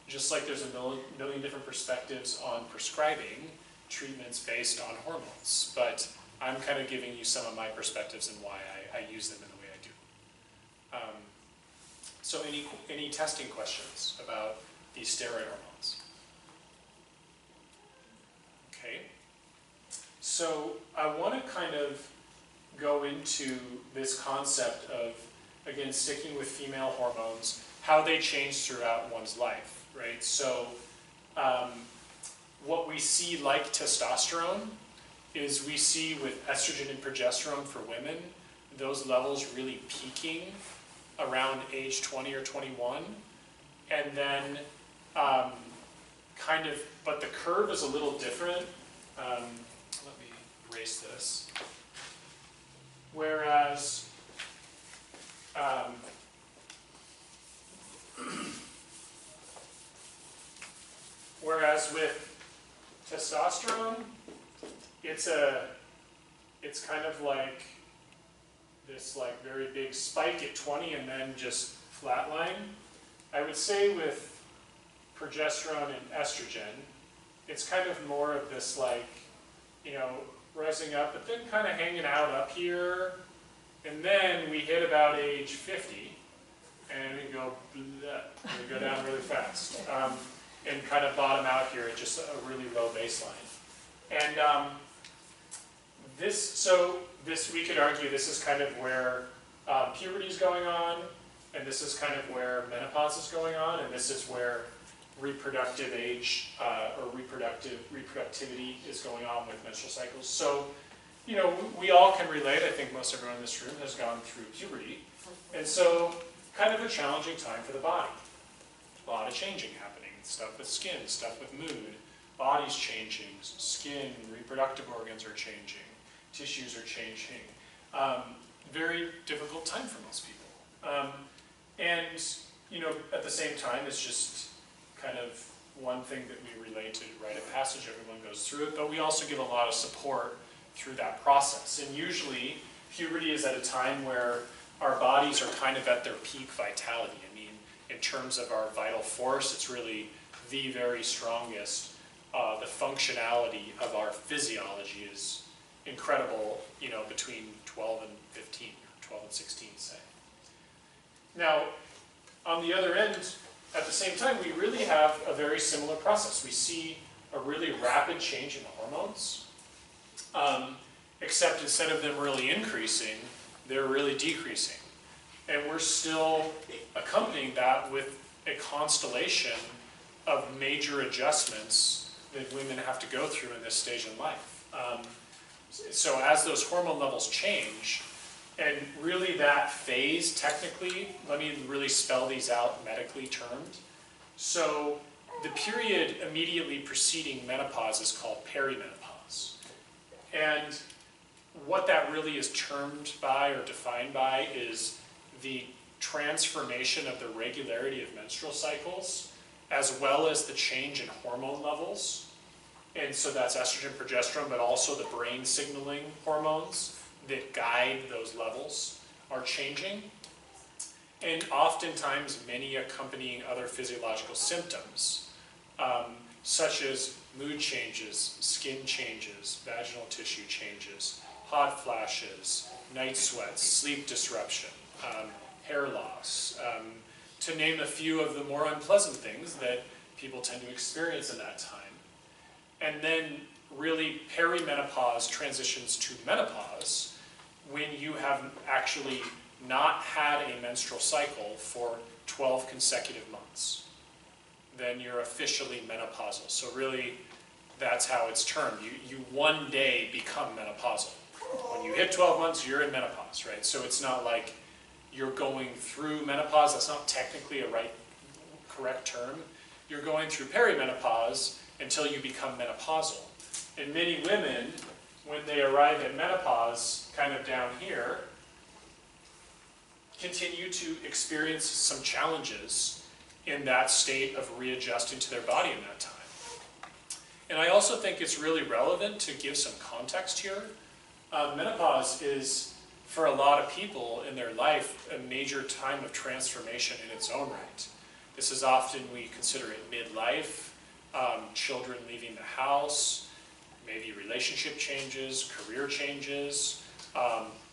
just like there's a million different perspectives on prescribing treatments based on hormones. But I'm kind of giving you some of my perspectives and why I use them in the way I do. So any testing questions about these steroid hormones? Okay. So I want to kind of go into this concept of, again, sticking with female hormones, how they change throughout one's life, right? So what we see like testosterone is we see with estrogen and progesterone for women, those levels really peaking around age 20 or 21. And then but the curve is a little different. Let me erase this. Whereas with testosterone, it's kind of like this very big spike at 20 and then just flatline. I would say with progesterone and estrogen, it's kind of more of this rising up, but then kind of hanging out up here, and then we hit about age 50, and we go down really fast, and kind of bottom out here at just a really low baseline. And this we could argue this is kind of where puberty is going on, and this is kind of where menopause is going on, and this is where reproductive age or reproductivity is going on with menstrual cycles. So, we all can relate. I think most everyone in this room has gone through puberty. And so, kind of a challenging time for the body. A lot of changing happening. Stuff with skin, stuff with mood, body's changing, skin, reproductive organs are changing, tissues are changing. Very difficult time for most people. At the same time, it's just kind of one thing that we relate to rite of passage. Everyone goes through it, but we also give a lot of support through that process. And usually, puberty is at a time where our bodies are kind of at their peak vitality. I mean, in terms of our vital force, it's really the very strongest. The functionality of our physiology is incredible, between 12 and 15, or 12 and 16, say. Now, on the other end, at the same time, we really have a very similar process. We see a really rapid change in hormones, except instead of them really increasing, they're really decreasing. And we're still accompanying that with a constellation of major adjustments that women have to go through in this stage in life. So as those hormone levels change, and really that phase, technically, let me really spell these out medically termed. So the period immediately preceding menopause is called perimenopause. And what that really is termed by or defined by is the transformation of the regularity of menstrual cycles, as well as the change in hormone levels. And so that's estrogen, progesterone, but also the brain signaling hormones that guide those levels are changing. And oftentimes many accompanying other physiological symptoms, such as mood changes, skin changes, vaginal tissue changes, hot flashes, night sweats, sleep disruption, hair loss, to name a few of the more unpleasant things that people tend to experience in that time. And then really perimenopause transitions to menopause when you have actually not had a menstrual cycle for 12 consecutive months. Then you're officially menopausal. So really, that's how it's termed. You one day become menopausal. When you hit 12 months, you're in menopause, right? So it's not like you're going through menopause. That's not technically a correct term. You're going through perimenopause until you become menopausal. And many women, when they arrive at menopause, kind of down here, continue to experience some challenges in that state of readjusting to their body in that time. And I also think it's really relevant to give some context here. Menopause is, for a lot of people in their life, a major time of transformation in its own right. This is often, we consider it midlife, children leaving the house, maybe relationship changes, career changes,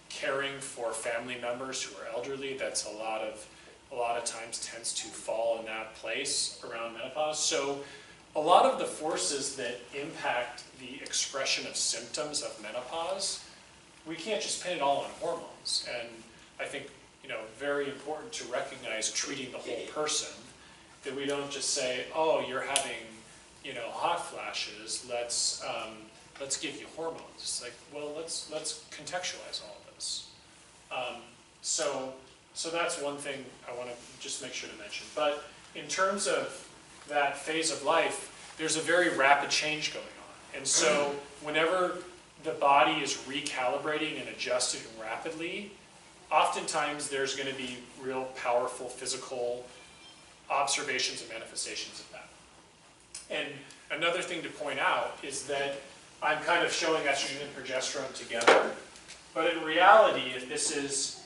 caring for family members who are elderly. That's a lot of times tends to fall in that place around menopause. So a lot of the forces that impact the expression of symptoms of menopause, we can't just pin it all on hormones. And I think, very important to recognize treating the whole person, that we don't just say, oh, you're having, hot flashes, let's give you hormones. It's like, well, let's contextualize all of this. So that's one thing I want to just make sure to mention. But in terms of that phase of life, there's a very rapid change going on. And so whenever the body is recalibrating and adjusting rapidly, oftentimes there's going to be real powerful physical observations and manifestations of that. And another thing to point out is that I'm kind of showing estrogen and progesterone together, but in reality, if this is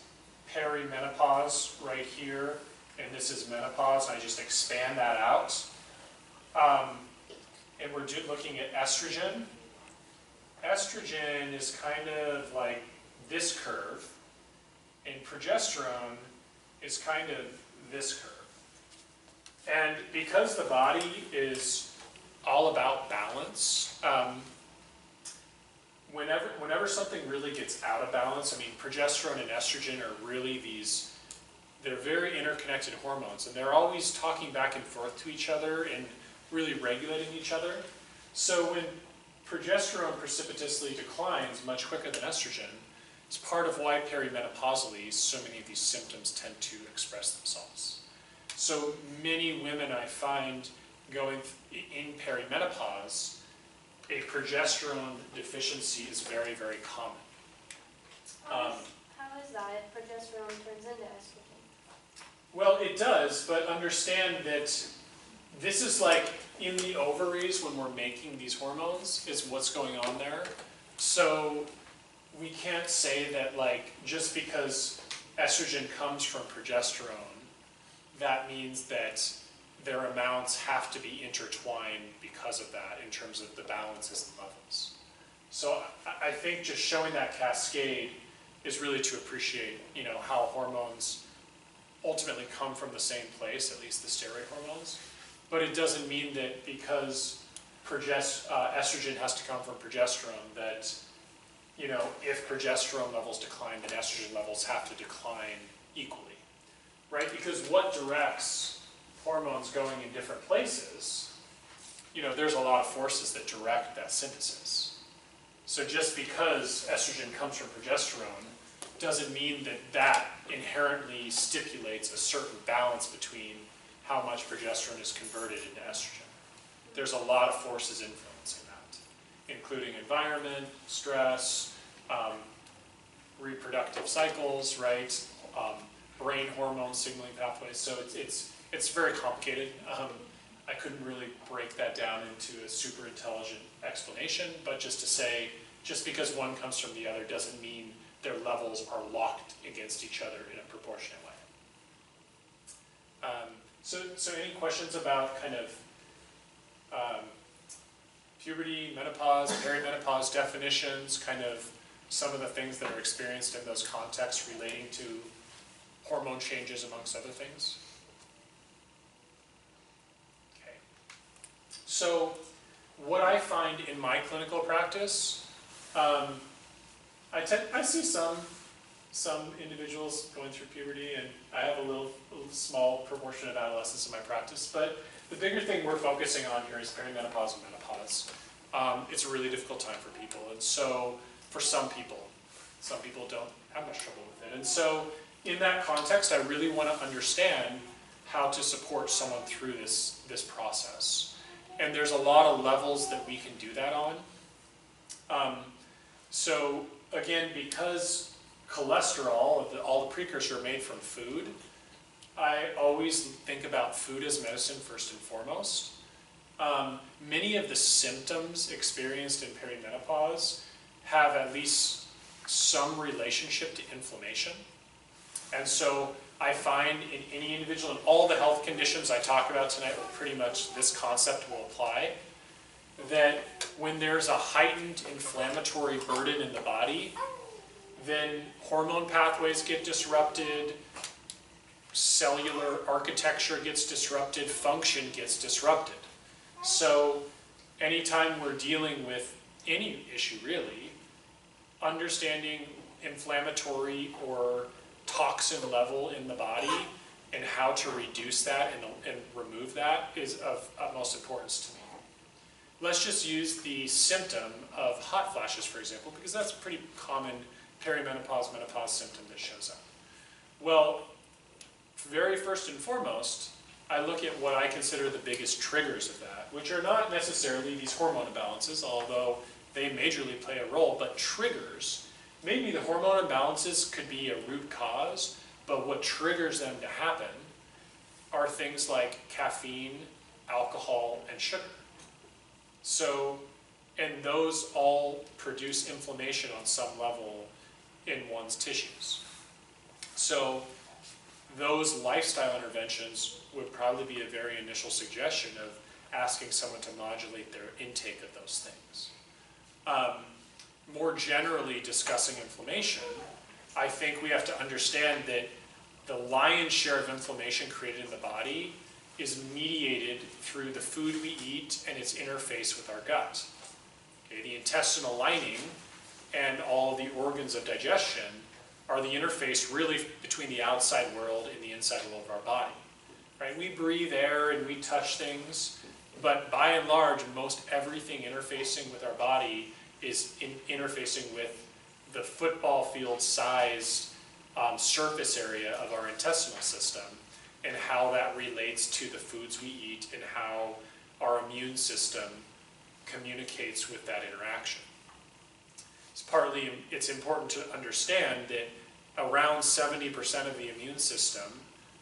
perimenopause right here, and this is menopause, I just expand that out, and we're looking at estrogen. Estrogen is kind of like this curve, and progesterone is kind of this curve. And because the body is all about balance, whenever something really gets out of balance, I mean, progesterone and estrogen are really they're very interconnected hormones, and they're always talking back and forth to each other and really regulating each other. So when progesterone precipitously declines much quicker than estrogen, it's part of why perimenopausally so many of these symptoms tend to express themselves. So many women I find going in perimenopause, a progesterone deficiency is very, very common. How is that if progesterone turns into estrogen? Well, it does, but understand that this is like in the ovaries when we're making these hormones is what's going on there. So we can't say that just because estrogen comes from progesterone, that means that their amounts have to be intertwined because of that in terms of the balances and levels. So I think just showing that cascade is really to appreciate, how hormones ultimately come from the same place, at least the steroid hormones. But it doesn't mean that because estrogen has to come from progesterone that, if progesterone levels decline, then estrogen levels have to decline equally, right? Because what directs hormones going in different places, there's a lot of forces that direct that synthesis. So just because estrogen comes from progesterone doesn't mean that inherently stipulates a certain balance between how much progesterone is converted into estrogen. There's a lot of forces influencing that, including environment, stress, reproductive cycles, right? Brain hormone signaling pathways. So it's very complicated. I couldn't really break that down into a super intelligent explanation, but just to say, just because one comes from the other doesn't mean their levels are locked against each other in a proportionate way. So any questions about kind of puberty, menopause, perimenopause definitions, kind of some of the things that are experienced in those contexts relating to hormone changes amongst other things? Okay. So what I find in my clinical practice, I see some individuals going through puberty, and I have a little small proportion of adolescents in my practice, but the bigger thing we're focusing on here is perimenopause and menopause. It's a really difficult time for people, and so for some people don't have much trouble with it. And so in that context, I really want to understand how to support someone through this process. And there's a lot of levels that we can do that on. So again, because cholesterol, all the precursor made from food, I always think about food as medicine first and foremost. Many of the symptoms experienced in perimenopause have at least some relationship to inflammation. And so I find in any individual, in all the health conditions I talk about tonight, pretty much this concept will apply, that when there's a heightened inflammatory burden in the body, then hormone pathways get disrupted, cellular architecture gets disrupted, function gets disrupted. So anytime we're dealing with any issue really, understanding inflammatory or toxin level in the body and how to reduce that and remove that is of utmost importance to me. Let's just use the symptom of hot flashes, for example, because that's a pretty common perimenopause, menopause symptom that shows up. Well, very first and foremost, I look at what I consider the biggest triggers of that, which are not necessarily these hormone imbalances, although they majorly play a role, but triggers. Maybe the hormone imbalances could be a root cause, but what triggers them to happen are things like caffeine, alcohol, and sugar. So, and those all produce inflammation on some level in one's tissues. So, those lifestyle interventions would probably be a very initial suggestion of asking someone to modulate their intake of those things. More generally discussing inflammation, I think we have to understand that the lion's share of inflammation created in the body is mediated through the food we eat and its interface with our gut. Okay, the intestinal lining and all the organs of digestion are the interface really between the outside world and the inside world of our body. Right? We breathe air and we touch things, but by and large, most everything interfacing with our body is interfacing with the football field sized surface area of our intestinal system and how that relates to the foods we eat and how our immune system communicates with that interaction. It's important to understand that around 70% of the immune system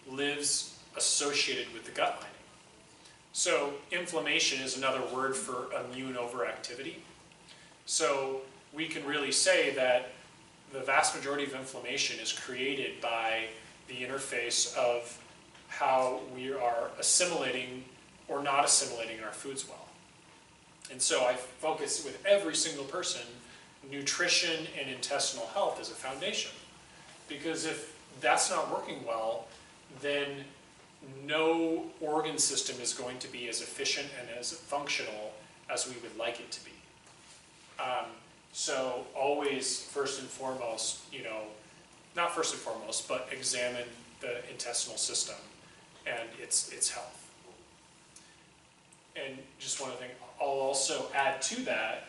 lives associated with the gut lining. So inflammation is another word for immune overactivity. So we can really say that the vast majority of inflammation is created by the interface of how we are assimilating or not assimilating our foods well. And so I focus with every single person, nutrition and intestinal health as a foundation. Because if that's not working well, then no organ system is going to be as efficient and as functional as we would like it to be. So always, first and foremost, not first and foremost, but examine the intestinal system and its health. And just one other thing, I'll also add to that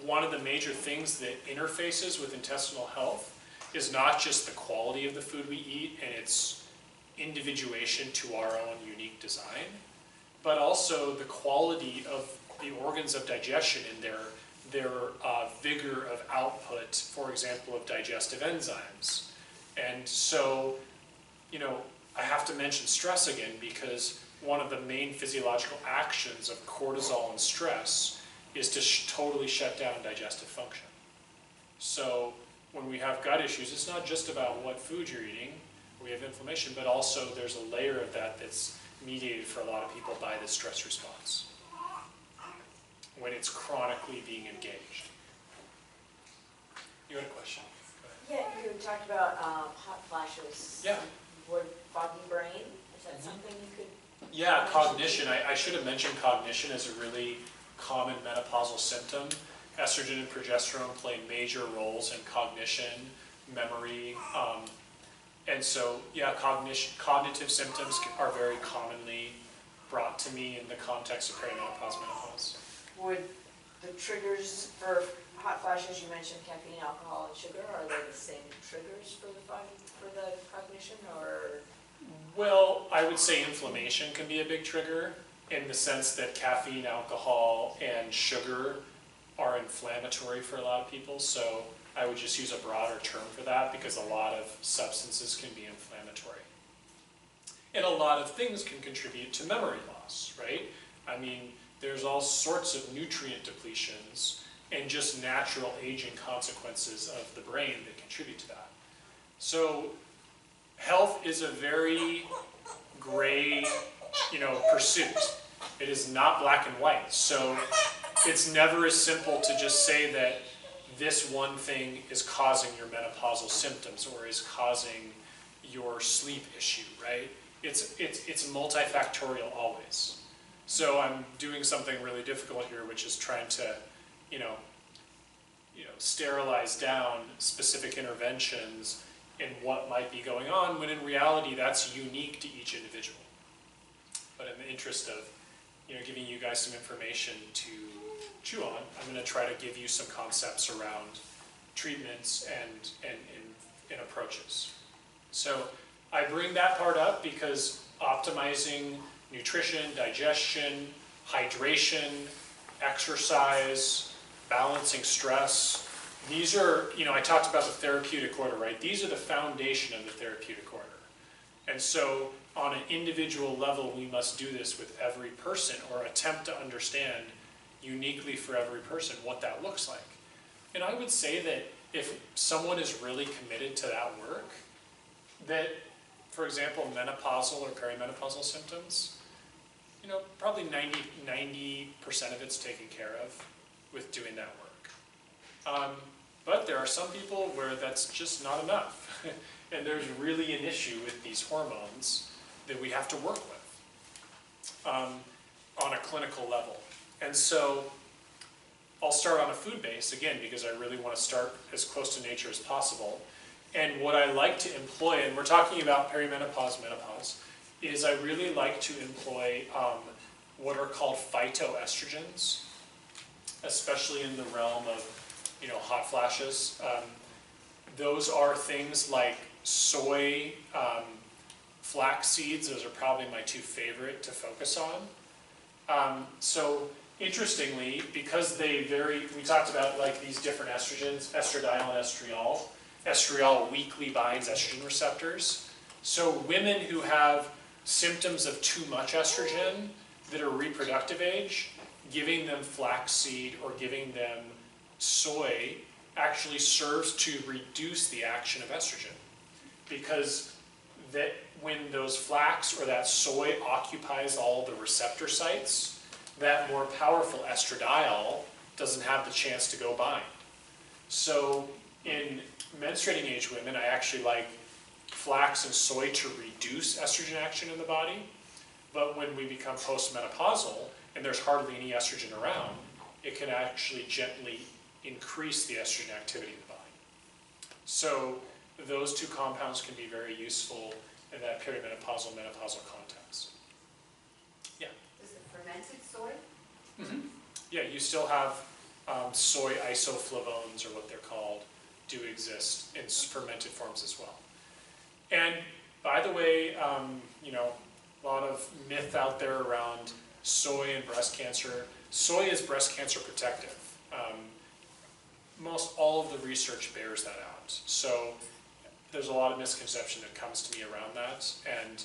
one of the major things that interfaces with intestinal health is not just the quality of the food we eat and its individuation to our own unique design, but also the quality of the organs of digestion and their vigor of output, for example, of digestive enzymes. And so, I have to mention stress again because one of the main physiological actions of cortisol and stress is to totally shut down digestive function. So when we have gut issues, it's not just about what food you're eating, we have inflammation, but also there's a layer of that that's mediated for a lot of people by the stress response when it's chronically being engaged. You had a question? Yeah, you talked about hot flashes. Yeah. What, foggy brain? Is that something you could? Yeah, cognition. I should have mentioned cognition as a really common menopausal symptom. Estrogen and progesterone play major roles in cognition, memory, and so, yeah, cognitive symptoms are very commonly brought to me in the context of perimenopause, menopause. Would the triggers for hot flashes, you mentioned caffeine, alcohol, and sugar, are they the same triggers for the cognition, or? Well, I would say inflammation can be a big trigger in the sense that caffeine, alcohol, and sugar are inflammatory for a lot of people, so I would just use a broader term for that because a lot of substances can be inflammatory. And a lot of things can contribute to memory loss, right? I mean, there's all sorts of nutrient depletions and just natural aging consequences of the brain that contribute to that. So health is a very gray, pursuit. It is not black and white. So it's never as simple to just say that this one thing is causing your menopausal symptoms or is causing your sleep issue, right? It's multifactorial always. So I'm doing something really difficult here, which is trying to, sterilize down specific interventions and what might be going on, when in reality that's unique to each individual. But in the interest of, giving you guys some information to chew on, I'm going to try to give you some concepts around treatments and approaches. So I bring that part up because optimizing nutrition, digestion, hydration, exercise, balancing stress, these are, I talked about the therapeutic order, right? These are the foundation of the therapeutic order. And so on an individual level, we must do this with every person, or attempt to understand uniquely for every person what that looks like. And I would say that if someone is really committed to that work, that, for example, menopausal or perimenopausal symptoms, probably 90% of it's taken care of with doing that work. But there are some people where that's just not enough. And there's really an issue with these hormones that we have to work with on a clinical level. And so I'll start on a food base, again, because I really want to start as close to nature as possible. And what I like to employ, and we're talking about perimenopause, menopause, is I really like to employ what are called phytoestrogens, especially in the realm of hot flashes. Those are things like soy, flax seeds. Those are probably my two favorite to focus on. So interestingly, because they vary, we talked about like these different estrogens, estradiol and estriol. Estriol weakly binds estrogen receptors. So women who have symptoms of too much estrogen that are reproductive age, giving them flaxseed or giving them soy actually serves to reduce the action of estrogen, because that when those flax or that soy occupies all the receptor sites, that more powerful estradiol doesn't have the chance to go bind. So in menstruating age women, I actually like flax and soy to reduce estrogen action in the body, but when we become postmenopausal and there's hardly any estrogen around, it can actually gently increase the estrogen activity in the body. So those two compounds can be very useful in that perimenopausal, menopausal context. Yeah? Is it fermented soy? Mm-hmm. Yeah, you still have soy isoflavones, or what they're called, do exist in fermented forms as well. And by the way, a lot of myth out there around soy and breast cancer. Soy is breast cancer protective. Most all of the research bears that out. So there's a lot of misconception that comes to me around that, and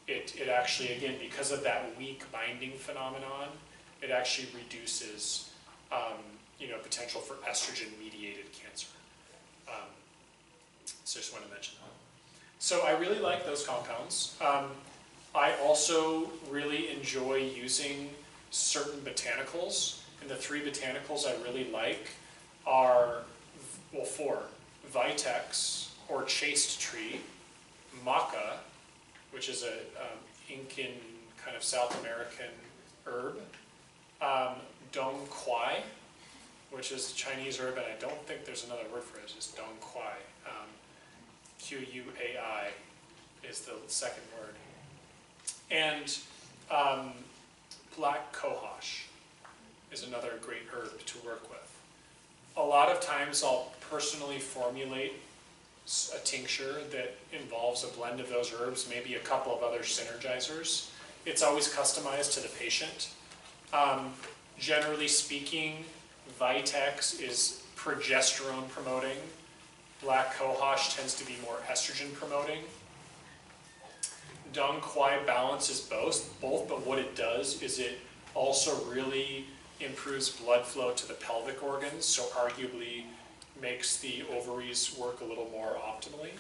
it actually, again, because of that weak binding phenomenon, it actually reduces potential for estrogen-mediated cancer. So I just want to mention that. So I really like those compounds. I also really enjoy using certain botanicals, and the three botanicals I really like are, well, four: Vitex, or chaste tree; maca, which is a Incan kind of South American herb; dong quai, which is a Chinese herb, and I don't think there's another word for it, it's just dong quai. Quai is the second word. And black cohosh is another great herb to work with. A lot of times I'll personally formulate a tincture that involves a blend of those herbs, maybe a couple of other synergizers. It's always customized to the patient. Generally speaking, Vitex is progesterone promoting. Black cohosh tends to be more estrogen promoting. Dong Quai balances both, but what it does is it also really improves blood flow to the pelvic organs, so arguably makes the ovaries work a little more optimally.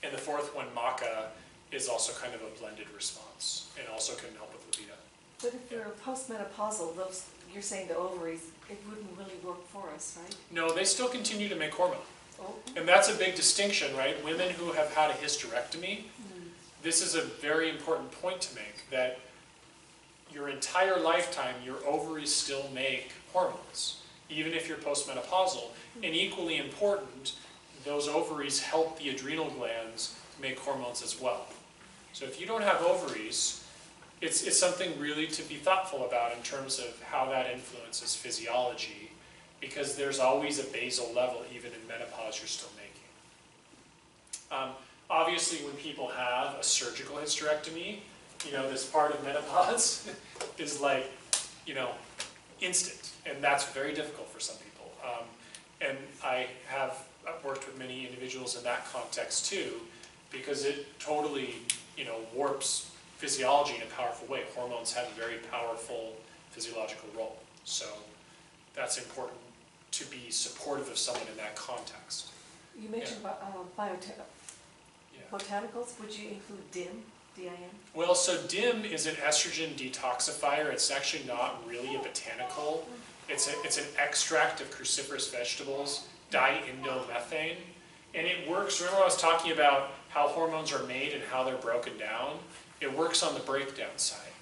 And the fourth one, maca, is also kind of a blended response and also can help with libido. But if we're postmenopausal, those, you're saying the ovaries, it wouldn't really work for us, right? No, they still continue to make hormone. Oh. And that's a big distinction, right? Women who have had a hysterectomy, this is a very important point to make, that your entire lifetime, your ovaries still make hormones, even if you're postmenopausal. And equally important, those ovaries help the adrenal glands make hormones as well. So if you don't have ovaries, it's something really to be thoughtful about in terms of how that influences physiology, because there's always a basal level, even in menopause, you're still making. Obviously, when people have a surgical hysterectomy, you know, this part of menopause is like, you know, instant, and that's very difficult for some people. And I have worked with many individuals in that context too, because it totally, you know, warps physiology in a powerful way. Hormones have a very powerful physiological role, so that's important to be supportive of someone in that context. You mentioned botanicals. Would you include DIM, D-I-M? Well, so DIM is an estrogen detoxifier. It's actually not really a botanical. It's an extract of cruciferous vegetables, diindomethane, and it works. Remember I was talking about how hormones are made and how they're broken down? It works on the breakdown side.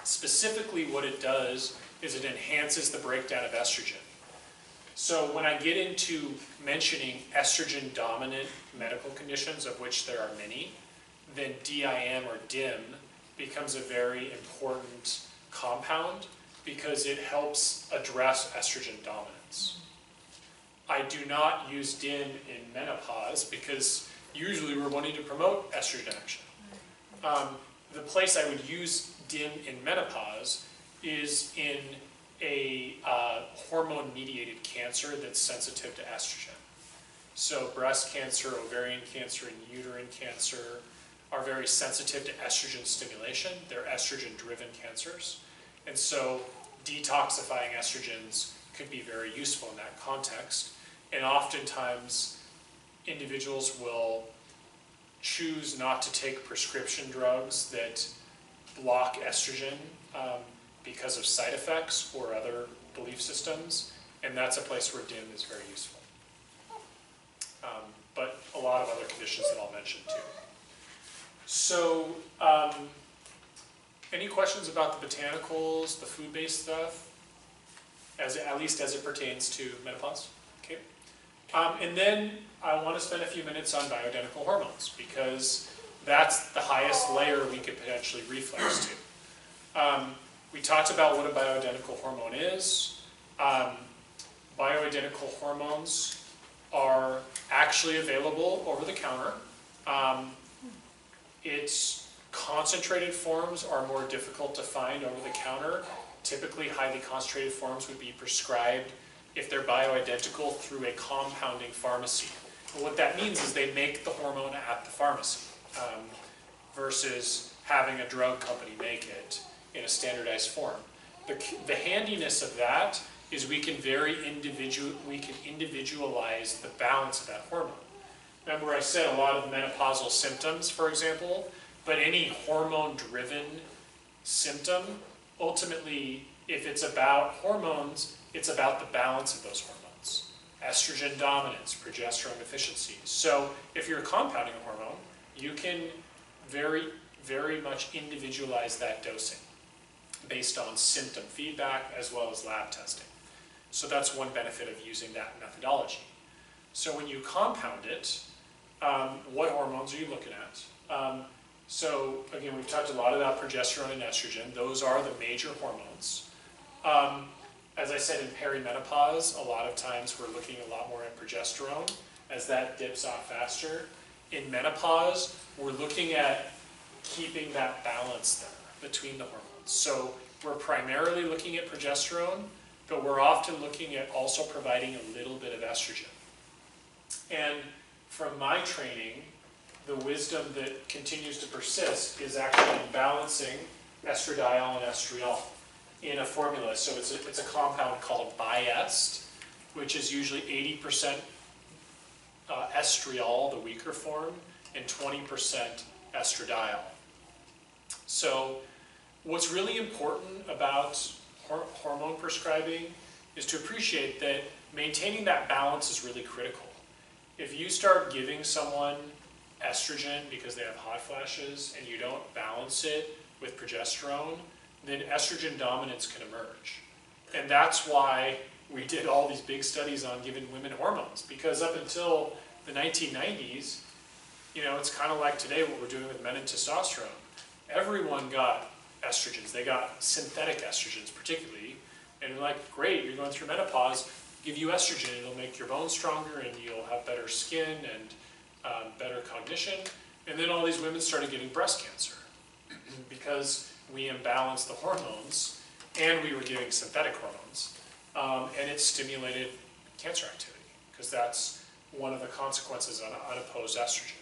Specifically, what it does is it enhances the breakdown of estrogen. So when I get into mentioning estrogen-dominant medical conditions, of which there are many, then DIM or DIM becomes a very important compound because it helps address estrogen dominance. I do not use DIM in menopause because usually we're wanting to promote estrogen action. The place I would use DIM in menopause is in a hormone-mediated cancer that's sensitive to estrogen. So breast cancer, ovarian cancer, and uterine cancer are very sensitive to estrogen stimulation. They're estrogen-driven cancers. And so detoxifying estrogens could be very useful in that context. And oftentimes, individuals will choose not to take prescription drugs that block estrogen because of side effects or other belief systems, and that's a place where DIM is very useful. But a lot of other conditions that I'll mention too. So, any questions about the botanicals, the food-based stuff, at least as it pertains to menopause? Okay. And then I want to spend a few minutes on bioidentical hormones, because that's the highest layer we could potentially reflex to. We talked about what a bioidentical hormone is. Bioidentical hormones are actually available over the counter. Its concentrated forms are more difficult to find over the counter. Typically, highly concentrated forms would be prescribed, if they're bioidentical, through a compounding pharmacy. And what that means is they make the hormone at the pharmacy versus having a drug company make it in a standardized form. The handiness of that is we can individualize the balance of that hormone. Remember I said a lot of menopausal symptoms, for example, but any hormone-driven symptom, ultimately, if it's about hormones, it's about the balance of those hormones. Estrogen dominance, progesterone deficiency. So if you're compounding a hormone, you can very, very much individualize that dosing based on symptom feedback as well as lab testing. So that's one benefit of using that methodology. So when you compound it, what hormones are you looking at? So again, we've talked a lot about progesterone and estrogen. Those are the major hormones. As I said, in perimenopause, a lot of times we're looking a lot more at progesterone as that dips off faster. In menopause, we're looking at keeping that balance there between the hormones. So we're primarily looking at progesterone, but we're often looking at also providing a little bit of estrogen. And from my training, the wisdom that continues to persist is actually balancing estradiol and estriol in a formula. So it's a compound called a biest, which is usually 80% estriol, the weaker form, and 20% estradiol. So what's really important about hormone prescribing is to appreciate that maintaining that balance is really critical. If you start giving someone estrogen because they have hot flashes and you don't balance it with progesterone, then estrogen dominance can emerge. And that's why we did all these big studies on giving women hormones, because up until the 1990s, you know, it's kind of like today what we're doing with men and testosterone. Everyone got estrogens. They got synthetic estrogens particularly, and we're like, great, you're going through menopause, give you estrogen, it'll make your bones stronger and you'll have better skin and better cognition. And then all these women started getting breast cancer because we imbalanced the hormones and we were giving synthetic hormones, and it stimulated cancer activity because that's one of the consequences on unopposed estrogen.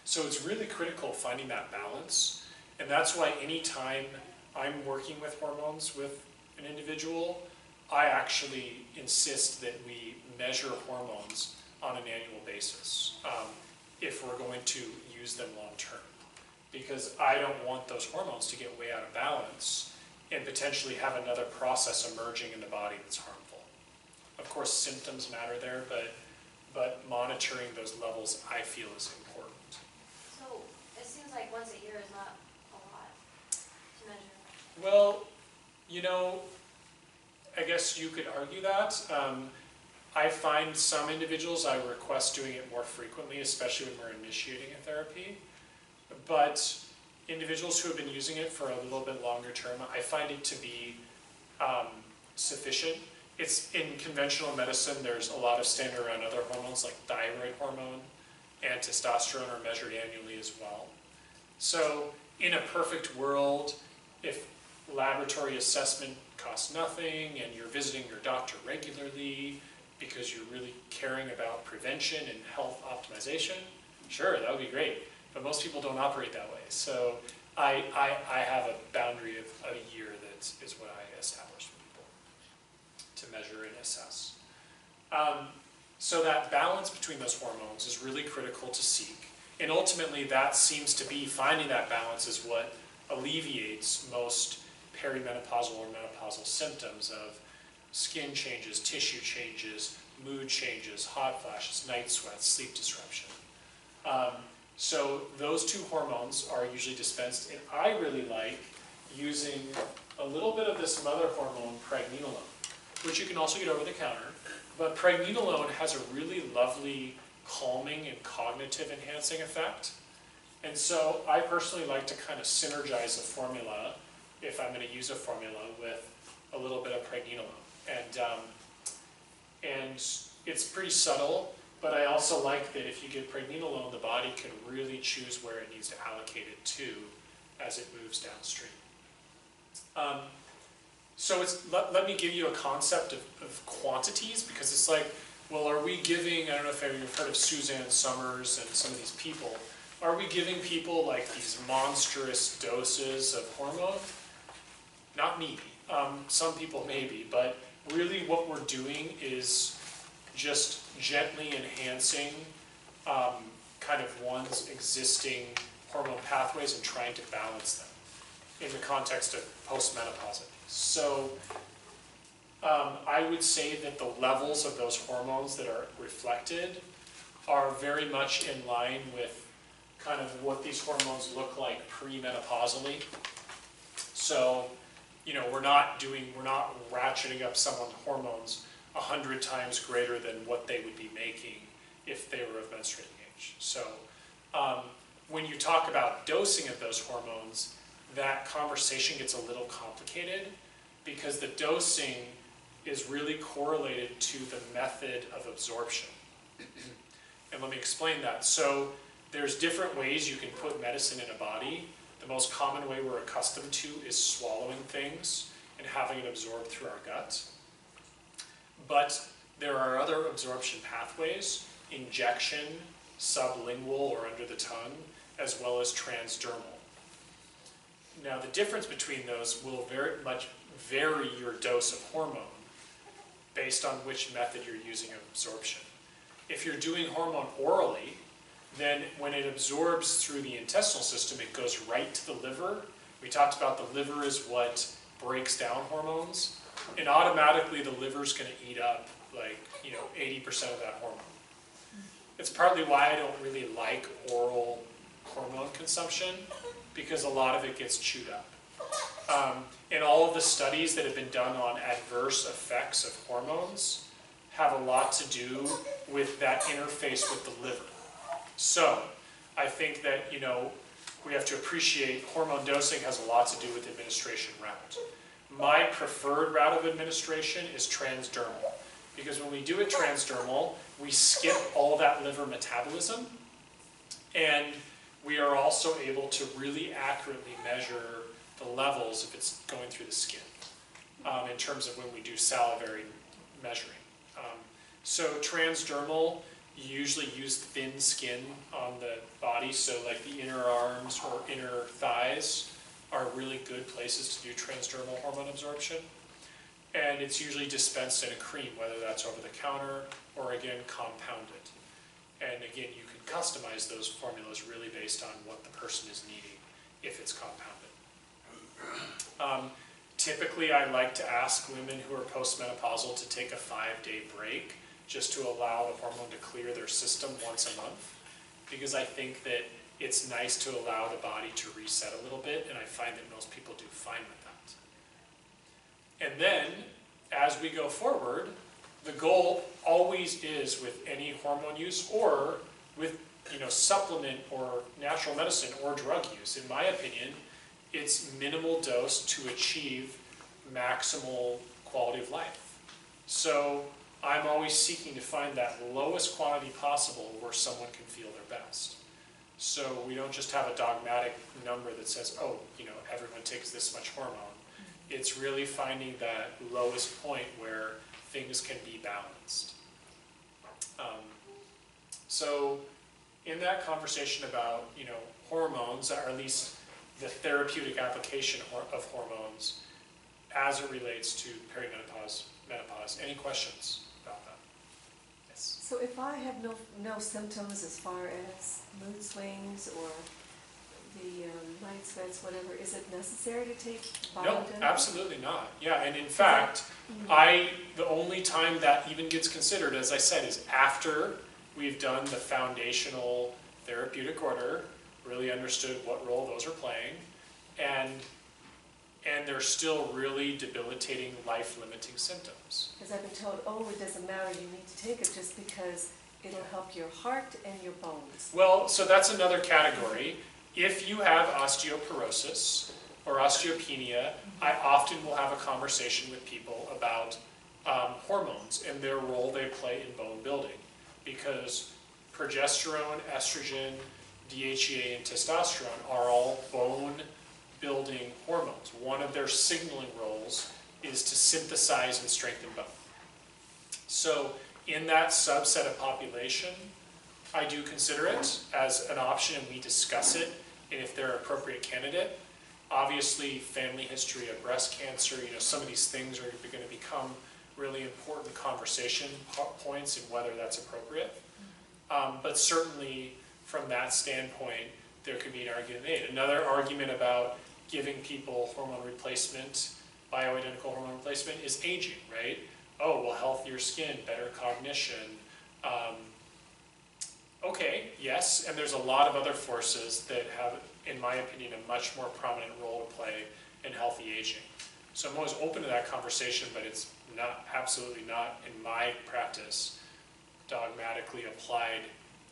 So it's really critical finding that balance, and that's why anytime I'm working with hormones with an individual, I actually insist that we measure hormones on an annual basis if we're going to use them long term. Because I don't want those hormones to get way out of balance and potentially have another process emerging in the body that's harmful. Of course, symptoms matter there, but monitoring those levels I feel is important. So it seems like once a year is not a lot to measure. Well, you know, I guess you could argue that. I find some individuals I request doing it more frequently, especially when we're initiating a therapy. But individuals who have been using it for a little bit longer term, I find it to be sufficient. It's in conventional medicine, there's a lot of standard around other hormones like thyroid hormone and testosterone are measured annually as well. So in a perfect world, if laboratory assessment costs nothing and you're visiting your doctor regularly because you're really caring about prevention and health optimization, sure, that would be great. But most people don't operate that way. So I have a boundary of a year that is what I establish for people to measure and assess. So that balance between those hormones is really critical to seek. And ultimately that seems to be, finding that balance is what alleviates most perimenopausal or menopausal symptoms of skin changes, tissue changes, mood changes, hot flashes, night sweats, sleep disruption. So those two hormones are usually dispensed, and I really like using a little bit of this mother hormone, pregnenolone, which you can also get over the counter. But pregnenolone has a really lovely calming and cognitive enhancing effect. And so I personally like to kind of synergize a formula, if I'm going to use a formula, with a little bit of pregnenolone. And it's pretty subtle, but I also like that if you give pregnenolone, the body can really choose where it needs to allocate it to as it moves downstream. So let me give you a concept of quantities, because it's like, well, are we giving, I don't know if you've heard of Suzanne Summers and some of these people, are we giving people like these monstrous doses of hormone? Not me. Some people maybe, but really what we're doing is just gently enhancing kind of one's existing hormone pathways and trying to balance them in the context of postmenopausal. So I would say that the levels of those hormones that are reflected are very much in line with kind of what these hormones look like premenopausally. So, you know, we're not ratcheting up someone's hormones 100 times greater than what they would be making if they were of menstruating age. So when you talk about dosing of those hormones, that conversation gets a little complicated because the dosing is really correlated to the method of absorption. And let me explain that. So there's different ways you can put medicine in a body. The The most common way we're accustomed to is swallowing things and having it absorbed through our gut. But there are other absorption pathways: injection, sublingual or under the tongue, as well as transdermal. Now the difference between those will very much vary your dose of hormone based on which method you're using of absorption. If you're doing hormone orally, then when it absorbs through the intestinal system, it goes right to the liver. We talked about the liver is what breaks down hormones, and automatically the liver's going to eat up 80% of that hormone. It's partly why I don't really like oral hormone consumption, because a lot of it gets chewed up. And all of the studies that have been done on adverse effects of hormones have a lot to do with that interface with the liver. So I think that, we have to appreciate hormone dosing has a lot to do with administration route. My preferred route of administration is transdermal, because when we do it transdermal, we skip all that liver metabolism, and we are also able to really accurately measure the levels if it's going through the skin, in terms of when we do salivary measuring. So transdermal, you usually use thin skin on the body, so like the inner arms or inner thighs are really good places to do transdermal hormone absorption. And it's usually dispensed in a cream, whether that's over the counter or, again, compounded. And again, you can customize those formulas really based on what the person is needing if it's compounded. Typically, I like to ask women who are postmenopausal to take a 5-day break just to allow the hormone to clear their system once a month, because I think that it's nice to allow the body to reset a little bit, and I find that most people do fine with that. And then, as we go forward, the goal always is with any hormone use or with supplement or natural medicine or drug use, in my opinion, it's minimal dose to achieve maximal quality of life. So I'm always seeking to find that lowest quantity possible where someone can feel their best. So we don't just have a dogmatic number that says, everyone takes this much hormone. It's really finding that lowest point where things can be balanced. So in that conversation about, hormones, or at least the therapeutic application of hormones as it relates to perimenopause, menopause, any questions about that? Yes. So if I have no symptoms as far as mood swings or the night sweats, whatever, is it necessary to take bioidentical? No, absolutely not. Yeah, and in fact, the only time that even gets considered, as I said, is after we've done the foundational therapeutic order, really understood what role those are playing, and they're still really debilitating, life-limiting symptoms. Because I've been told, it doesn't matter, you need to take it just because it'll help your heart and your bones. Well, so that's another category. If you have osteoporosis or osteopenia, I often will have a conversation with people about hormones and their role they play in bone building, because progesterone, estrogen, DHEA, and testosterone are all bone-building hormones. One of their signaling roles is to synthesize and strengthen bone. So in that subset of population, I do consider it as an option, and we discuss it, and if they're an appropriate candidate. Obviously, family history of breast cancer, some of these things are going to become really important conversation points in whether that's appropriate. But certainly, from that standpoint, there could be an argument made. Another argument about giving people hormone replacement, bioidentical hormone replacement, is aging, right? Healthier skin, better cognition. Okay, yes, and there's a lot of other forces that have, in my opinion, a much more prominent role to play in healthy aging. So I'm always open to that conversation, but it's absolutely not, in my practice, dogmatically applied.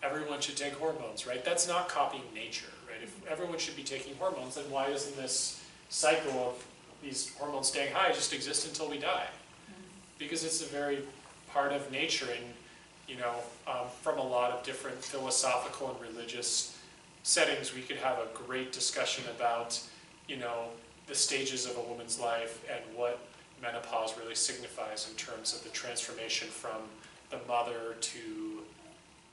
Everyone should take hormones, right? That's not copying nature, right? If everyone should be taking hormones, then why doesn't this cycle of these hormones staying high just exist until we die? Because it's a very part of nature, and from a lot of different philosophical and religious settings, we could have a great discussion about, you know, the stages of a woman's life and what menopause really signifies in terms of the transformation from the mother to,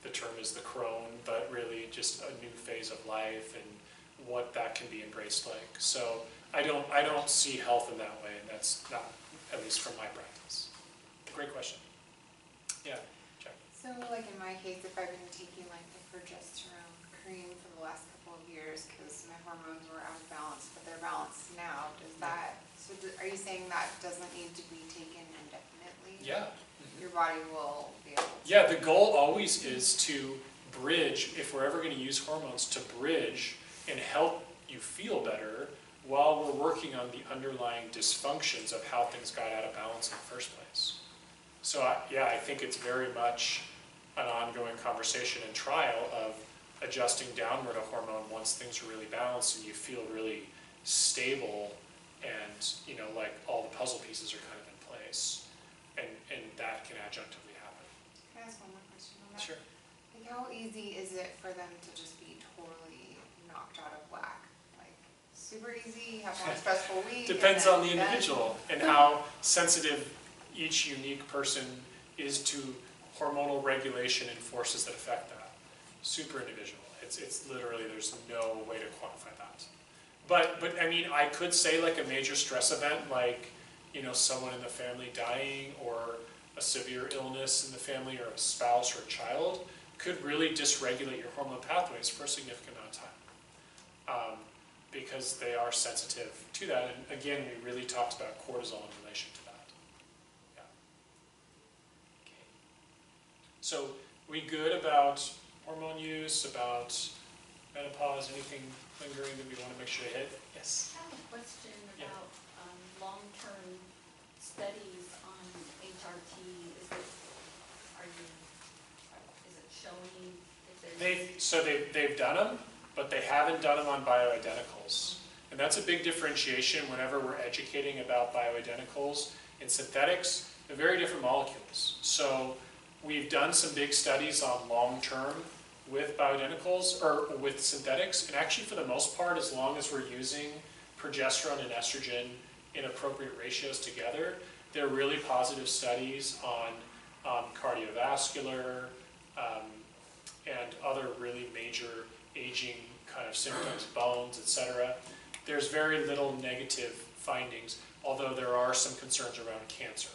the term is the crone, but really just a new phase of life and what that can be embraced like. So I don't see health in that way, and that's not, at least from my practice. Great question. Yeah, check. So like in my case, if I've been taking like the progesterone cream for the last couple of years because my hormones were out of balance, but they're balanced now, does that, so are you saying that doesn't need to be taken indefinitely? Yeah. Your body will be able to? Yeah, the goal always is to bridge, if we're ever going to use hormones, to bridge and help you feel better while we're working on the underlying dysfunctions of how things got out of balance in the first place. So I think it's very much an ongoing conversation and trial of adjusting downward a hormone once things are really balanced and you feel really stable and, you know, like all the puzzle pieces are kind of in place. And that can adjunctively happen. Can I ask one more question on that? Sure. Like how easy is it for them to just be totally knocked out of whack? Like super easy, have one stressful week? Depends on the individual and how sensitive each unique person is to hormonal regulation and forces that affect that. Super individual. It's literally, there's no way to quantify that. But I mean, I could say like a major stress event, like, you know, someone in the family dying or a severe illness in the family or a spouse or a child could really dysregulate your hormone pathways for a significant amount of time because they are sensitive to that. And again, we really talked about cortisol in relation to that. Yeah. Okay. So we good about hormone use, about menopause, anything lingering that we want to make sure to hit? Yes? I have a question Yeah. about long-term studies on HRT. Is it showing if there's... They've done them, but they haven't done them on bioidenticals. And that's a big differentiation whenever we're educating about bioidenticals. In synthetics, they're very different molecules. So we've done some big studies on long-term with bioidenticals, or with synthetics, and actually for the most part, as long as we're using progesterone and estrogen in appropriate ratios together, there are really positive studies on cardiovascular and other really major aging kind of symptoms, bones, etc. There's very little negative findings, although there are some concerns around cancer.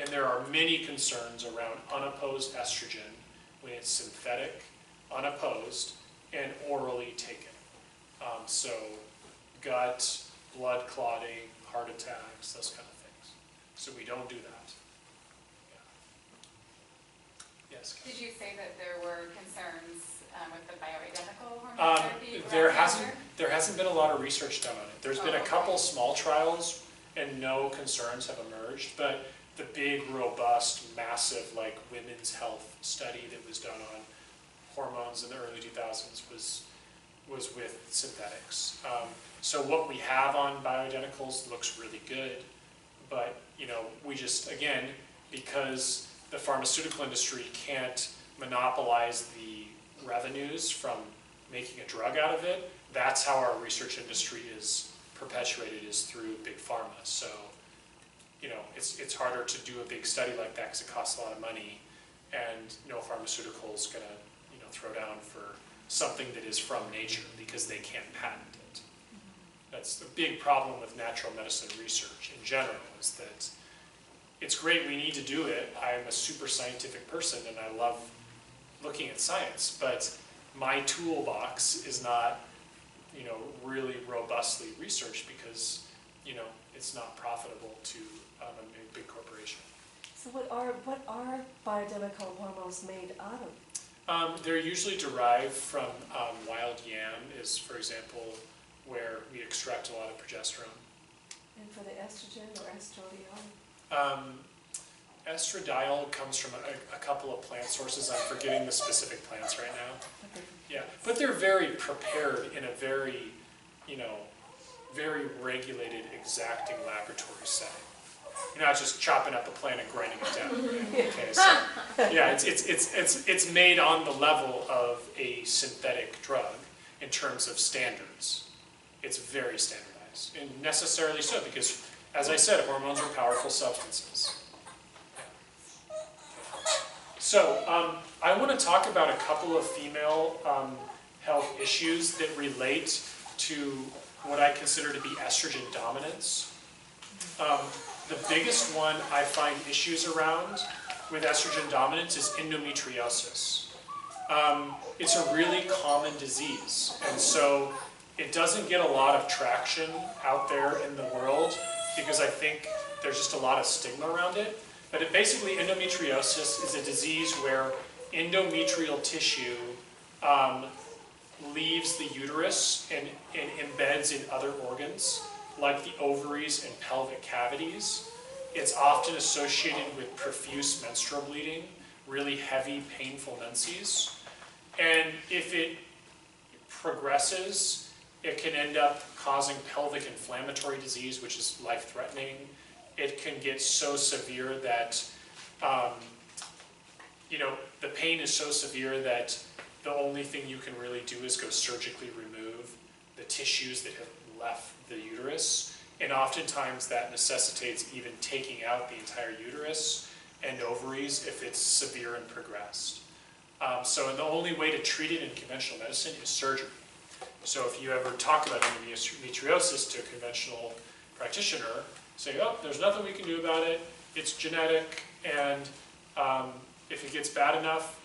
And there are many concerns around unopposed estrogen when it's synthetic, unopposed, and orally taken. So gut, blood clotting, heart attacks, those kind of things. So we don't do that. Yeah. Yes? Did you say that there were concerns with the bioidentical hormone therapy? There hasn't been a lot of research done on it. There's been a couple small trials and no concerns have emerged, but the big, robust, massive, like women's health study that was done on hormones in the early 2000s was with synthetics. So what we have on bioidenticals looks really good, but you know, we just, again, because the pharmaceutical industry can't monopolize the revenues from making a drug out of it, that's how our research industry is perpetuated, is through big pharma. So, you know, it's harder to do a big study like that because it costs a lot of money, and no pharmaceutical is going to, you know, throw down for something that is from nature because they can't patent it. That's the big problem with natural medicine research in general, is that it's great, we need to do it. I'm a super scientific person and I love looking at science, but my toolbox is not, you know, really robustly researched because, you know, it's not profitable to a big corporation. So what are bioidentical hormones made out of? They're usually derived from wild yam, is, for example, where we extract a lot of progesterone. And for the estrogen or estradiol? Estradiol comes from a couple of plant sources. I'm forgetting the specific plants right now. Okay. Yeah, but they're very prepared in a very, you know, very regulated, exacting laboratory setting. You're not just chopping up a plant and grinding it down. Okay, so yeah, it's made on the level of a synthetic drug in terms of standards. It's very standardized, and necessarily so, because, as I said, hormones are powerful substances. So I want to talk about a couple of female health issues that relate to what I consider to be estrogen dominance. The biggest one I find issues around with estrogen dominance is endometriosis. It's a really common disease, and so it doesn't get a lot of traction out there in the world because I think there's just a lot of stigma around it. But basically, endometriosis is a disease where endometrial tissue leaves the uterus and embeds in other organs, like the ovaries and pelvic cavities. It's often associated with profuse menstrual bleeding, really heavy, painful menses. And if it progresses, it can end up causing pelvic inflammatory disease, which is life-threatening. It can get so severe that, the pain is so severe that the only thing you can really do is go surgically remove the tissues that have left the uterus. And oftentimes that necessitates even taking out the entire uterus and ovaries if it's severe and progressed. So the only way to treat it in conventional medicine is surgery. So if you ever talk about endometriosis to a conventional practitioner, say, oh, there's nothing we can do about it, it's genetic, and if it gets bad enough,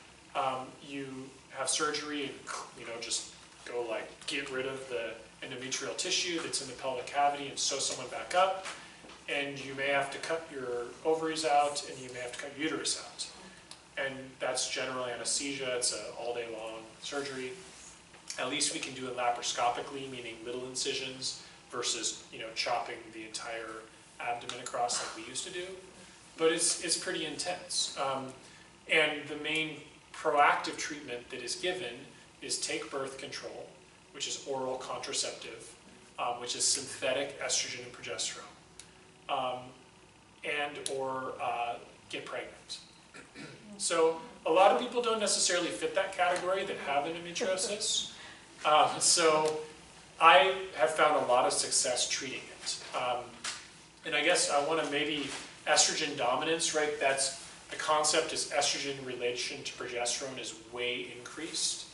you have surgery and just go get rid of the endometrial tissue that's in the pelvic cavity and sew someone back up, and you may have to cut your ovaries out and you may have to cut your uterus out. And that's generally anesthesia. It's an all-day long surgery. At least we can do it laparoscopically, meaning little incisions, versus chopping the entire abdomen across like we used to do. But it's pretty intense. And the main proactive treatment that is given is take birth control, which is oral contraceptive, which is synthetic estrogen and progesterone, or get pregnant. So a lot of people don't necessarily fit that category that have endometriosis. So I have found a lot of success treating it. And I guess I want to estrogen dominance, right? The concept is estrogen in relation to progesterone is way increased.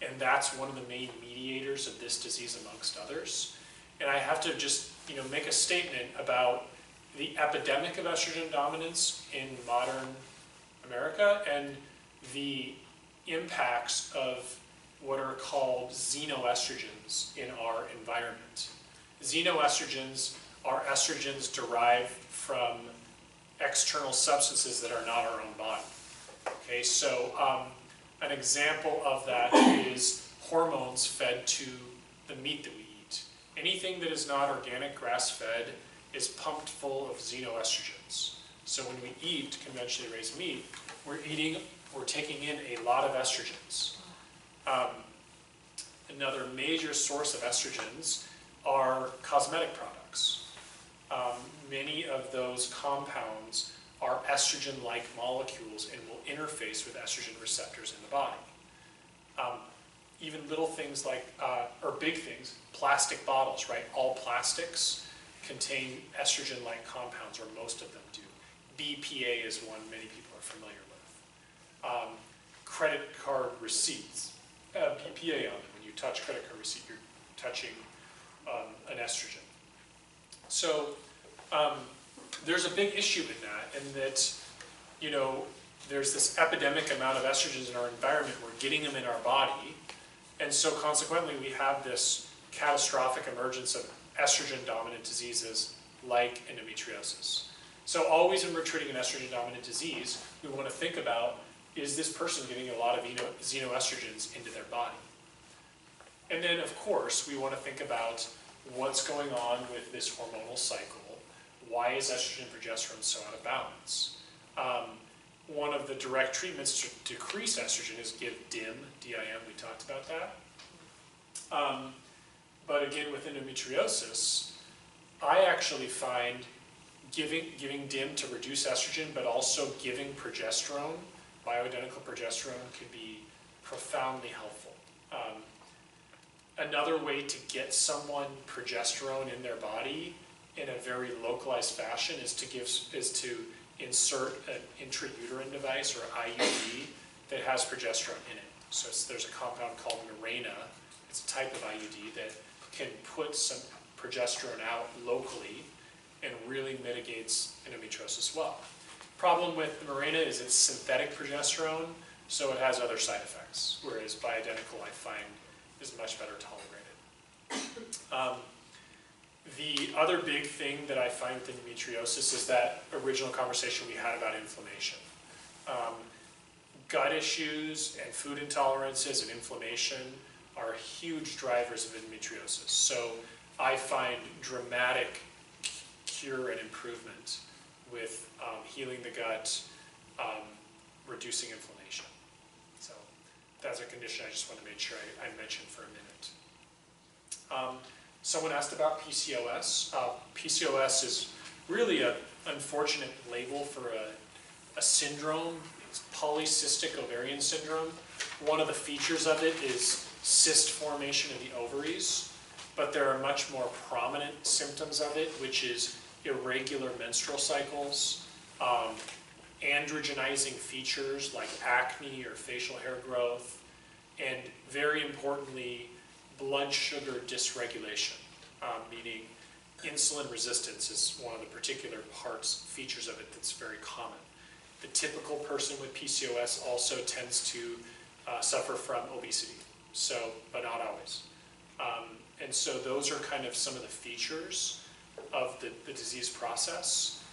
And that's one of the main mediators of this disease amongst others. And I have to just, make a statement about the epidemic of estrogen dominance in modern America and the impacts of what are called xenoestrogens in our environment. Xenoestrogens are estrogens derived from external substances that are not our own body. Okay, so an example of that is hormones fed to the meat that we eat. Anything that is not organic, grass-fed, is pumped full of xenoestrogens. So when we eat conventionally raised meat, we're taking in a lot of estrogens. Another major source of estrogens are cosmetic products. Many of those compounds are estrogen-like molecules and will interface with estrogen receptors in the body. Even little things or big things, plastic bottles, right? All plastics contain estrogen-like compounds, or most of them do. BPA is one many people are familiar with. Credit card receipts have BPA on them. When you touch credit card receipt, you're touching an estrogen. So there's a big issue in that, and that, there's this epidemic amount of estrogens in our environment. We're getting them in our body, and so consequently we have this catastrophic emergence of estrogen-dominant diseases like endometriosis. So always when we're treating an estrogen-dominant disease, we want to think about, is this person getting a lot of xenoestrogens into their body? And then, of course, we want to think about what's going on with this hormonal cycle. Why is estrogen and progesterone so out of balance? One of the direct treatments to decrease estrogen is give DIM, D-I-M, we talked about that. But again, with endometriosis, I actually find giving DIM to reduce estrogen, but also giving progesterone, bioidentical progesterone, can be profoundly helpful. Another way to get someone progesterone in their body in a very localized fashion is to insert an intrauterine device, or IUD, that has progesterone in it. So there's a compound called Mirena. It's a type of IUD that can put some progesterone out locally and really mitigates endometriosis well. Problem with the Mirena is it's synthetic progesterone, so it has other side effects, whereas bioidentical, I find, is much better tolerated. The other big thing that I find with endometriosis is that original conversation we had about inflammation. Gut issues and food intolerances and inflammation are huge drivers of endometriosis. So I find dramatic cure and improvement with healing the gut, reducing inflammation. So that's a condition I just want to make sure I mention for a minute. Someone asked about PCOS. PCOS is really an unfortunate label for a syndrome. It's polycystic ovarian syndrome. One of the features of it is cyst formation of the ovaries, but there are much more prominent symptoms of it, which is irregular menstrual cycles, androgenizing features like acne or facial hair growth, and very importantly, blood sugar dysregulation, meaning insulin resistance is one of the particular features of it that's very common. The typical person with PCOS also tends to suffer from obesity, but not always. And so those are kind of some of the features of the disease process.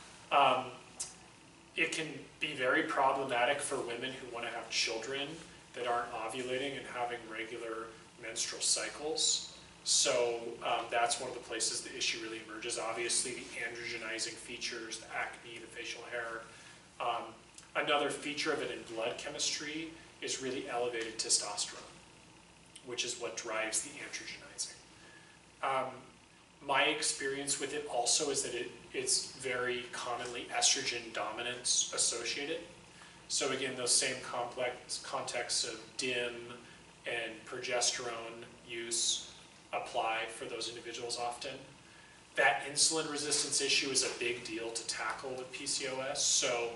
It can be very problematic for women who want to have children that aren't ovulating and having regular menstrual cycles. So that's one of the places the issue really emerges. Obviously, the androgenizing features, the acne, the facial hair. Another feature of it in blood chemistry is really elevated testosterone, which is what drives the androgenizing. My experience with it also is that it's very commonly estrogen dominance associated. So again, those same complex contexts of DIM and progesterone use apply for those individuals often. That insulin resistance issue is a big deal to tackle with PCOS, so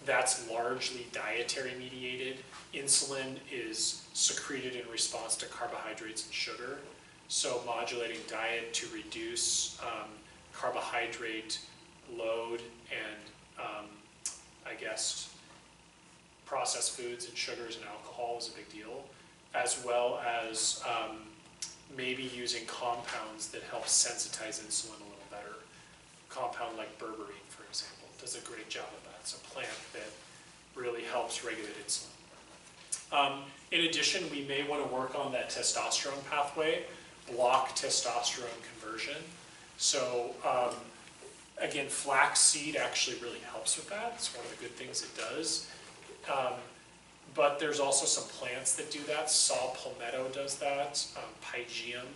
that's largely dietary mediated. Insulin is secreted in response to carbohydrates and sugar, so modulating diet to reduce carbohydrate load and I guess processed foods and sugars and alcohol is a big deal, as well as maybe using compounds that help sensitize insulin a little better. A compound like berberine, for example, does a great job of that. It's a plant that really helps regulate insulin. In addition, we may want to work on that testosterone pathway, block testosterone conversion. So again, flaxseed actually really helps with that. It's one of the good things it does. But there's also some plants that do that. Saw palmetto does that. Pygeum,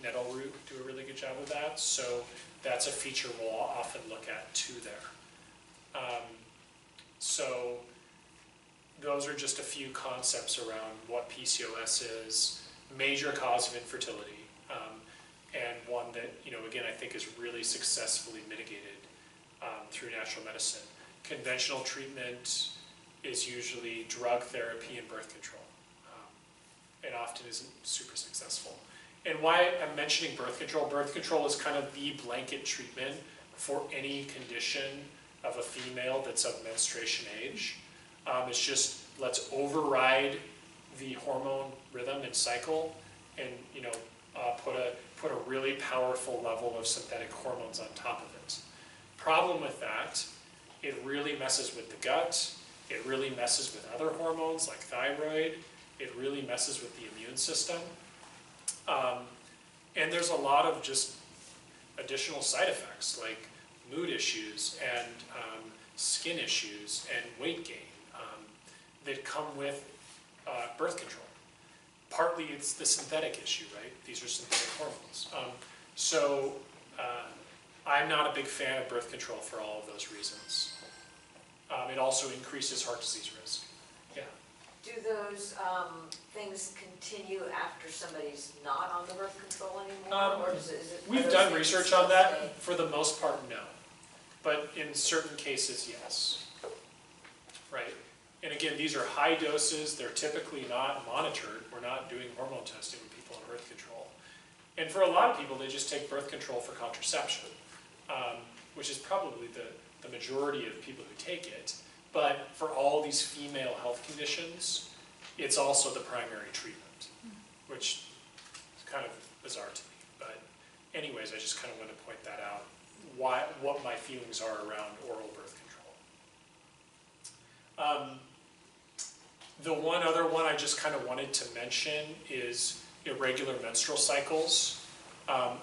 nettle root do a really good job of that. So that's a feature we'll often look at too there. So those are just a few concepts around what PCOS is, major cause of infertility, and one that, again, I think is really successfully mitigated through natural medicine. Conventional treatment is usually drug therapy and birth control. It often isn't super successful. And why I'm mentioning birth control is kind of the blanket treatment for any condition of a female that's of menstruation age. It's just, let's override the hormone rhythm and cycle and put a really powerful level of synthetic hormones on top of it. Problem with that, it really messes with the gut. It really messes with other hormones like thyroid. It really messes with the immune system. And there's a lot of just additional side effects like mood issues and skin issues and weight gain that come with birth control. Partly it's the synthetic issue, right? These are synthetic hormones. So I'm not a big fan of birth control for all of those reasons. It also increases heart disease risk. Yeah. Do those things continue after somebody's not on the birth control anymore? Or is it, We've done research on that. For the most part, no. But in certain cases, yes. Right? And again, these are high doses. They're typically not monitored. We're not doing hormone testing with people on birth control. And for a lot of people, they just take birth control for contraception, which is probably the majority of people who take it. But for all these female health conditions, it's also the primary treatment, which is kind of bizarre to me. But anyways, I just kind of want to point that out, what my feelings are around oral birth control. The one other one I just kind of wanted to mention is irregular menstrual cycles.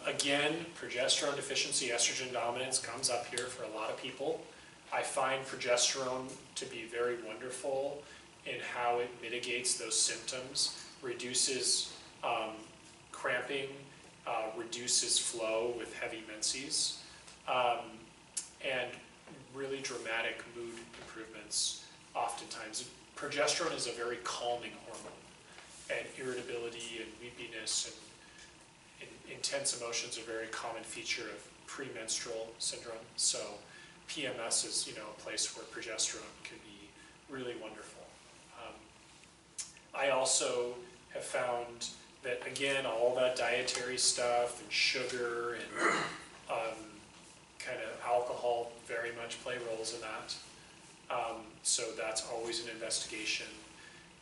Again, progesterone deficiency, estrogen dominance comes up here for a lot of people. I find progesterone to be very wonderful in how it mitigates those symptoms, reduces cramping, reduces flow with heavy menses, and really dramatic mood improvements oftentimes. Progesterone is a very calming hormone, and irritability and weepiness and intense emotions are a very common feature of premenstrual syndrome. So PMS is, a place where progesterone can be really wonderful. I also have found that, again, all that dietary stuff and sugar and kind of alcohol very much play roles in that. So that's always an investigation.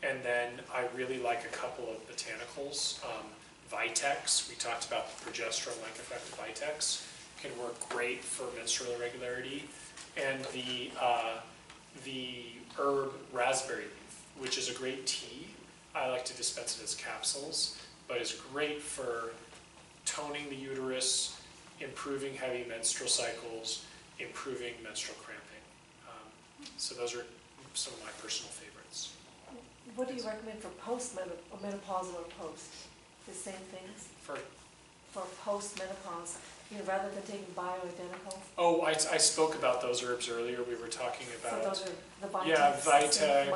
And then I really like a couple of botanicals. Vitex, we talked about the progesterone-like effect of Vitex, can work great for menstrual irregularity. And the herb raspberry leaf, which is a great tea. I like to dispense it as capsules, but it's great for toning the uterus, improving heavy menstrual cycles, improving menstrual cramping. So those are some of my personal favorites. What do you recommend for post-menopausal or post? The same things? For post-menopause, rather than taking bioidentical? Oh, I spoke about those herbs earlier. We were talking about... So those are the Vitex? Yeah, Vitex,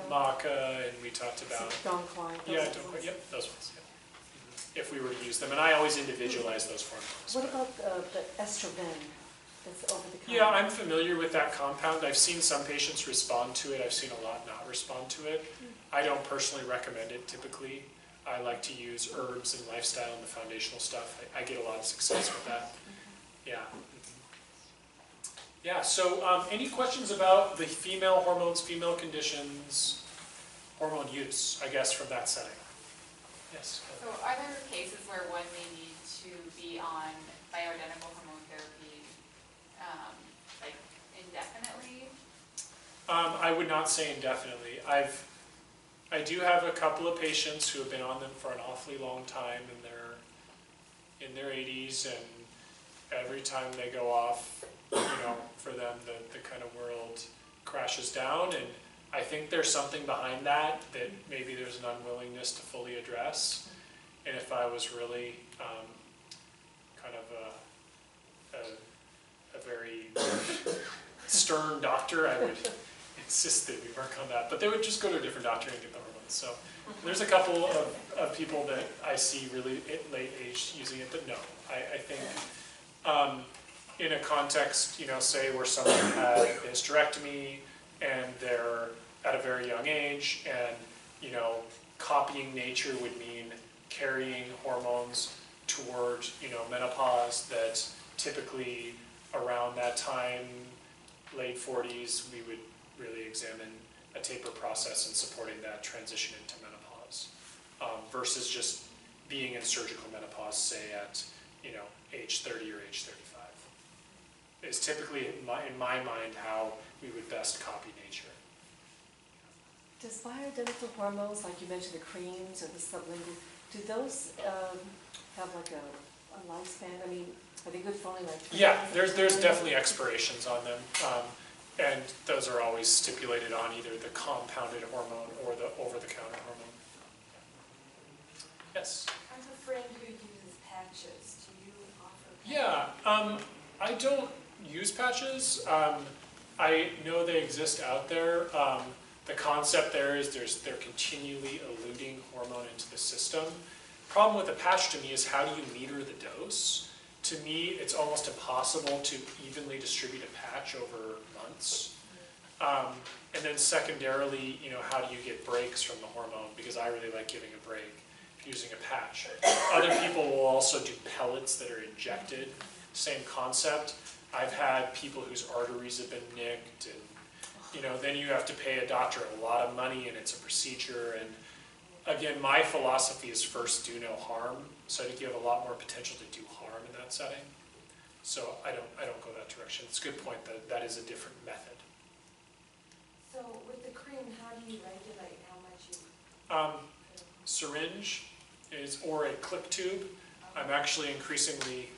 maca, and we talked about... Donquai. Yeah, Donquai, yep, those ones, yeah. If we were to use them, and I always individualize those formulas. What about the estrogen that's over the counter? Yeah, I'm familiar with that compound. I've seen some patients respond to it. I've seen a lot not respond to it. I don't personally recommend it typically. I like to use herbs and lifestyle and the foundational stuff. I get a lot of success with that. Yeah. Yeah, so any questions about the female hormones, female conditions, hormone use, I guess, from that setting? Yes. So are there cases where one may need to be on bioidentical hormone therapy like indefinitely? I would not say indefinitely. I do have a couple of patients who have been on them for an awfully long time, and they're in their 80s, and every time they go off, for them the kind of world crashes down, and I think there's something behind that maybe there's an unwillingness to fully address. And if I was really kind of a very stern doctor, I would insist that we work on that. But they would just go to a different doctor and get the hormones. So there's a couple of people that I see really at late age using it, but no. I think in a context, say where someone had a hysterectomy and they're at a very young age, and copying nature would mean carrying hormones toward menopause, that typically around that time, late 40s, we would really examine a taper process and supporting that transition into menopause, versus just being in surgical menopause, say at age 30 or age 35. Is typically, in my mind, how we would best copy nature. Does bioidentical hormones, like you mentioned, the creams or the sublingual, do those have like a lifespan? I mean, are they good for only like 3 Yeah, months? there's definitely expirations on them, and those are always stipulated on either the compounded hormone or the over-the-counter hormone. Yes? I have a friend who uses patches. Do you offer patches? Yeah, I don't use patches. I know they exist out there. The concept there is they're continually eluting hormone into the system. Problem with a patch to me is how do you meter the dose? To me, it's almost impossible to evenly distribute a patch over months. And then secondarily, how do you get breaks from the hormone? Because I really like giving a break using a patch. Other people will also do pellets that are injected. Same concept. I've had people whose arteries have been nicked, and then you have to pay a doctor a lot of money, and it's a procedure. And again, my philosophy is first do no harm. So I think you have a lot more potential to do harm in that setting. So I don't go that direction. It's a good point that that is a different method. So with the cream, how do you regulate how much you? Syringe or a clip tube. I'm actually increasingly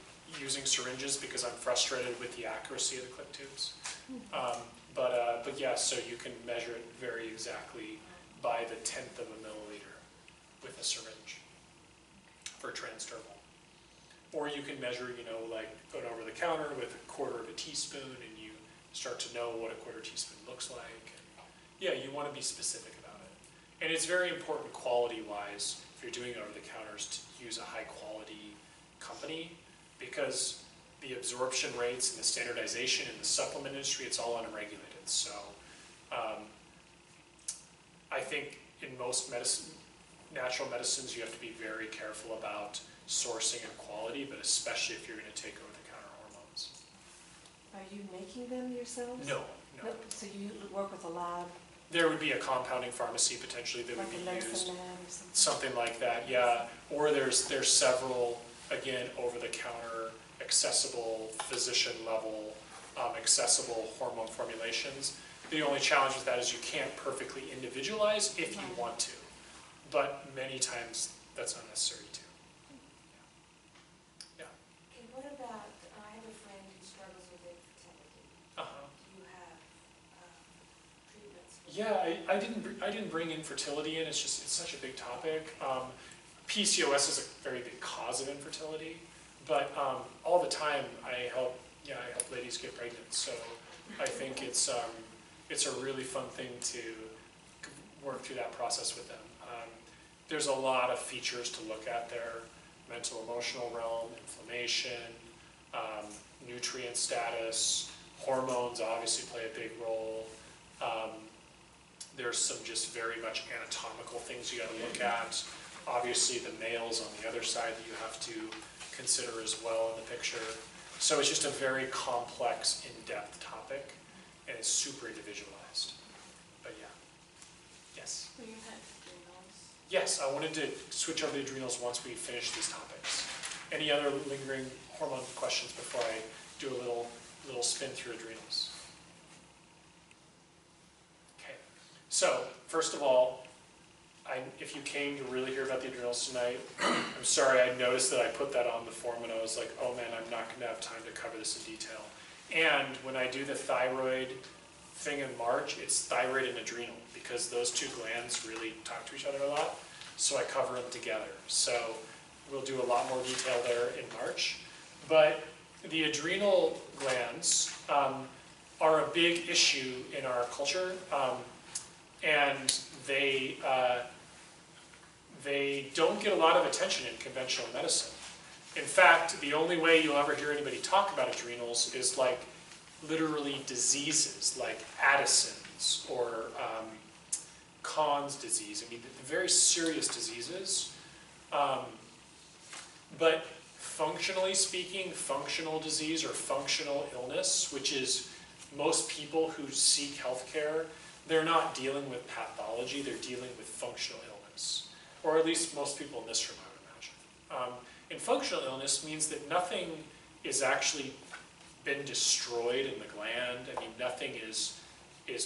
using syringes because I'm frustrated with the accuracy of the clip tubes. But yeah, so you can measure it very exactly by the 1/10 of a milliliter with a syringe for transdermal. Or you can measure, like an over the counter with 1/4 of a teaspoon, and you start to know what a 1/4 teaspoon looks like. And yeah, you want to be specific about it. And it's very important quality-wise, if you're doing over the counters, to use a high-quality company, because the absorption rates and the standardization in the supplement industry, it's all unregulated. So I think in most natural medicines, you have to be very careful about sourcing and quality, but especially if you're going to take over-the-counter hormones. Are you making them yourselves? No. So you work with a lab? There would be a compounding pharmacy potentially that would Like be a used. medicine man or something? Something like that, yeah. Or there's several, again, over-the-counter, accessible, physician-level, accessible hormone formulations. The only challenge with that is you can't perfectly individualize if you want to. But many times that's not necessary too. Yeah. Okay, what about, I have a friend who struggles with infertility. Uh-huh. Do you have treatments? Yeah, I didn't bring infertility in. It's such a big topic. PCOS is a very big cause of infertility, but all the time I help ladies get pregnant. So I think it's a really fun thing to work through that process with them. There's a lot of features to look at there: mental, emotional realm, inflammation, nutrient status, hormones obviously play a big role. There's some just very much anatomical things you got to look at. Obviously, the males on the other side that you have to consider as well in the picture. So it's just a very complex, in-depth topic, and it's super individualized. But yeah. Yes? So you had adrenals? Yes, I wanted to switch over to adrenals once we finish these topics. Any other lingering hormone questions before I do a little spin through adrenals? Okay. So, first of all, if you came to really hear about the adrenals tonight, I'm sorry, I noticed that I put that on the form and I was like, oh man, I'm not going to have time to cover this in detail. And when I do the thyroid thing in March, it's thyroid and adrenal, because those two glands really talk to each other a lot, so I cover them together. So we'll do a lot more detail there in March. But the adrenal glands are a big issue in our culture, and they don't get a lot of attention in conventional medicine. In fact, the only way you'll ever hear anybody talk about adrenals is like literally diseases like Addison's or Conn's disease. I mean, the very serious diseases. But functionally speaking, functional disease or functional illness, which is most people who seek healthcare, they're not dealing with pathology, they're dealing with functional illness. Or at least most people in this room, I would imagine. And functional illness means that nothing is actually been destroyed in the gland. I mean, nothing is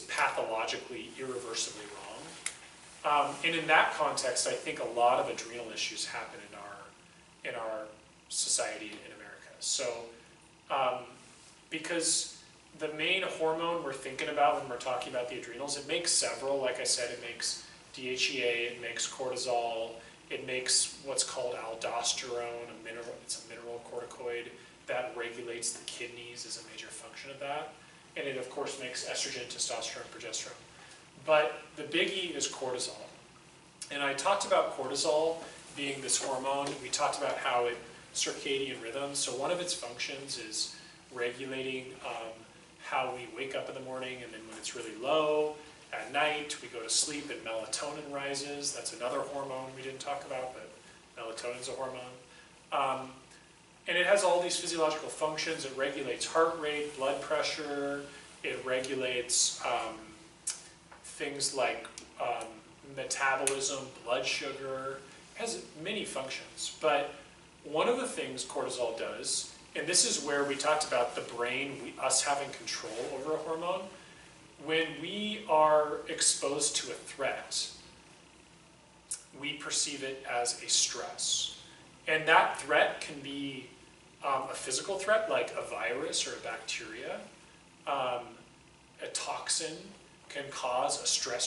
pathologically, irreversibly wrong. And in that context, I think a lot of adrenal issues happen in our society in America. So, because the main hormone we're thinking about when we're talking about the adrenals, it makes several. Like I said, it makes DHEA, it makes cortisol, it makes what's called aldosterone, it's a mineral corticoid. that regulates the kidneys is a major function of that. And it, of course, makes estrogen, testosterone, progesterone. But the biggie is cortisol. And I talked about cortisol being this hormone. We talked about how it circadian rhythms. So one of its functions is regulating how we wake up in the morning, and then when it's really low, at night, we go to sleep and melatonin rises. That's another hormone we didn't talk about, but melatonin's a hormone. And it has all these physiological functions. It regulates heart rate, blood pressure. It regulates things like metabolism, blood sugar. It has many functions. But one of the things cortisol does, and this is where we talked about the brain, us having control over a hormone, when we are exposed to a threat, we perceive it as a stress. And that threat can be a physical threat, like a virus or a bacteria. A toxin can cause a stress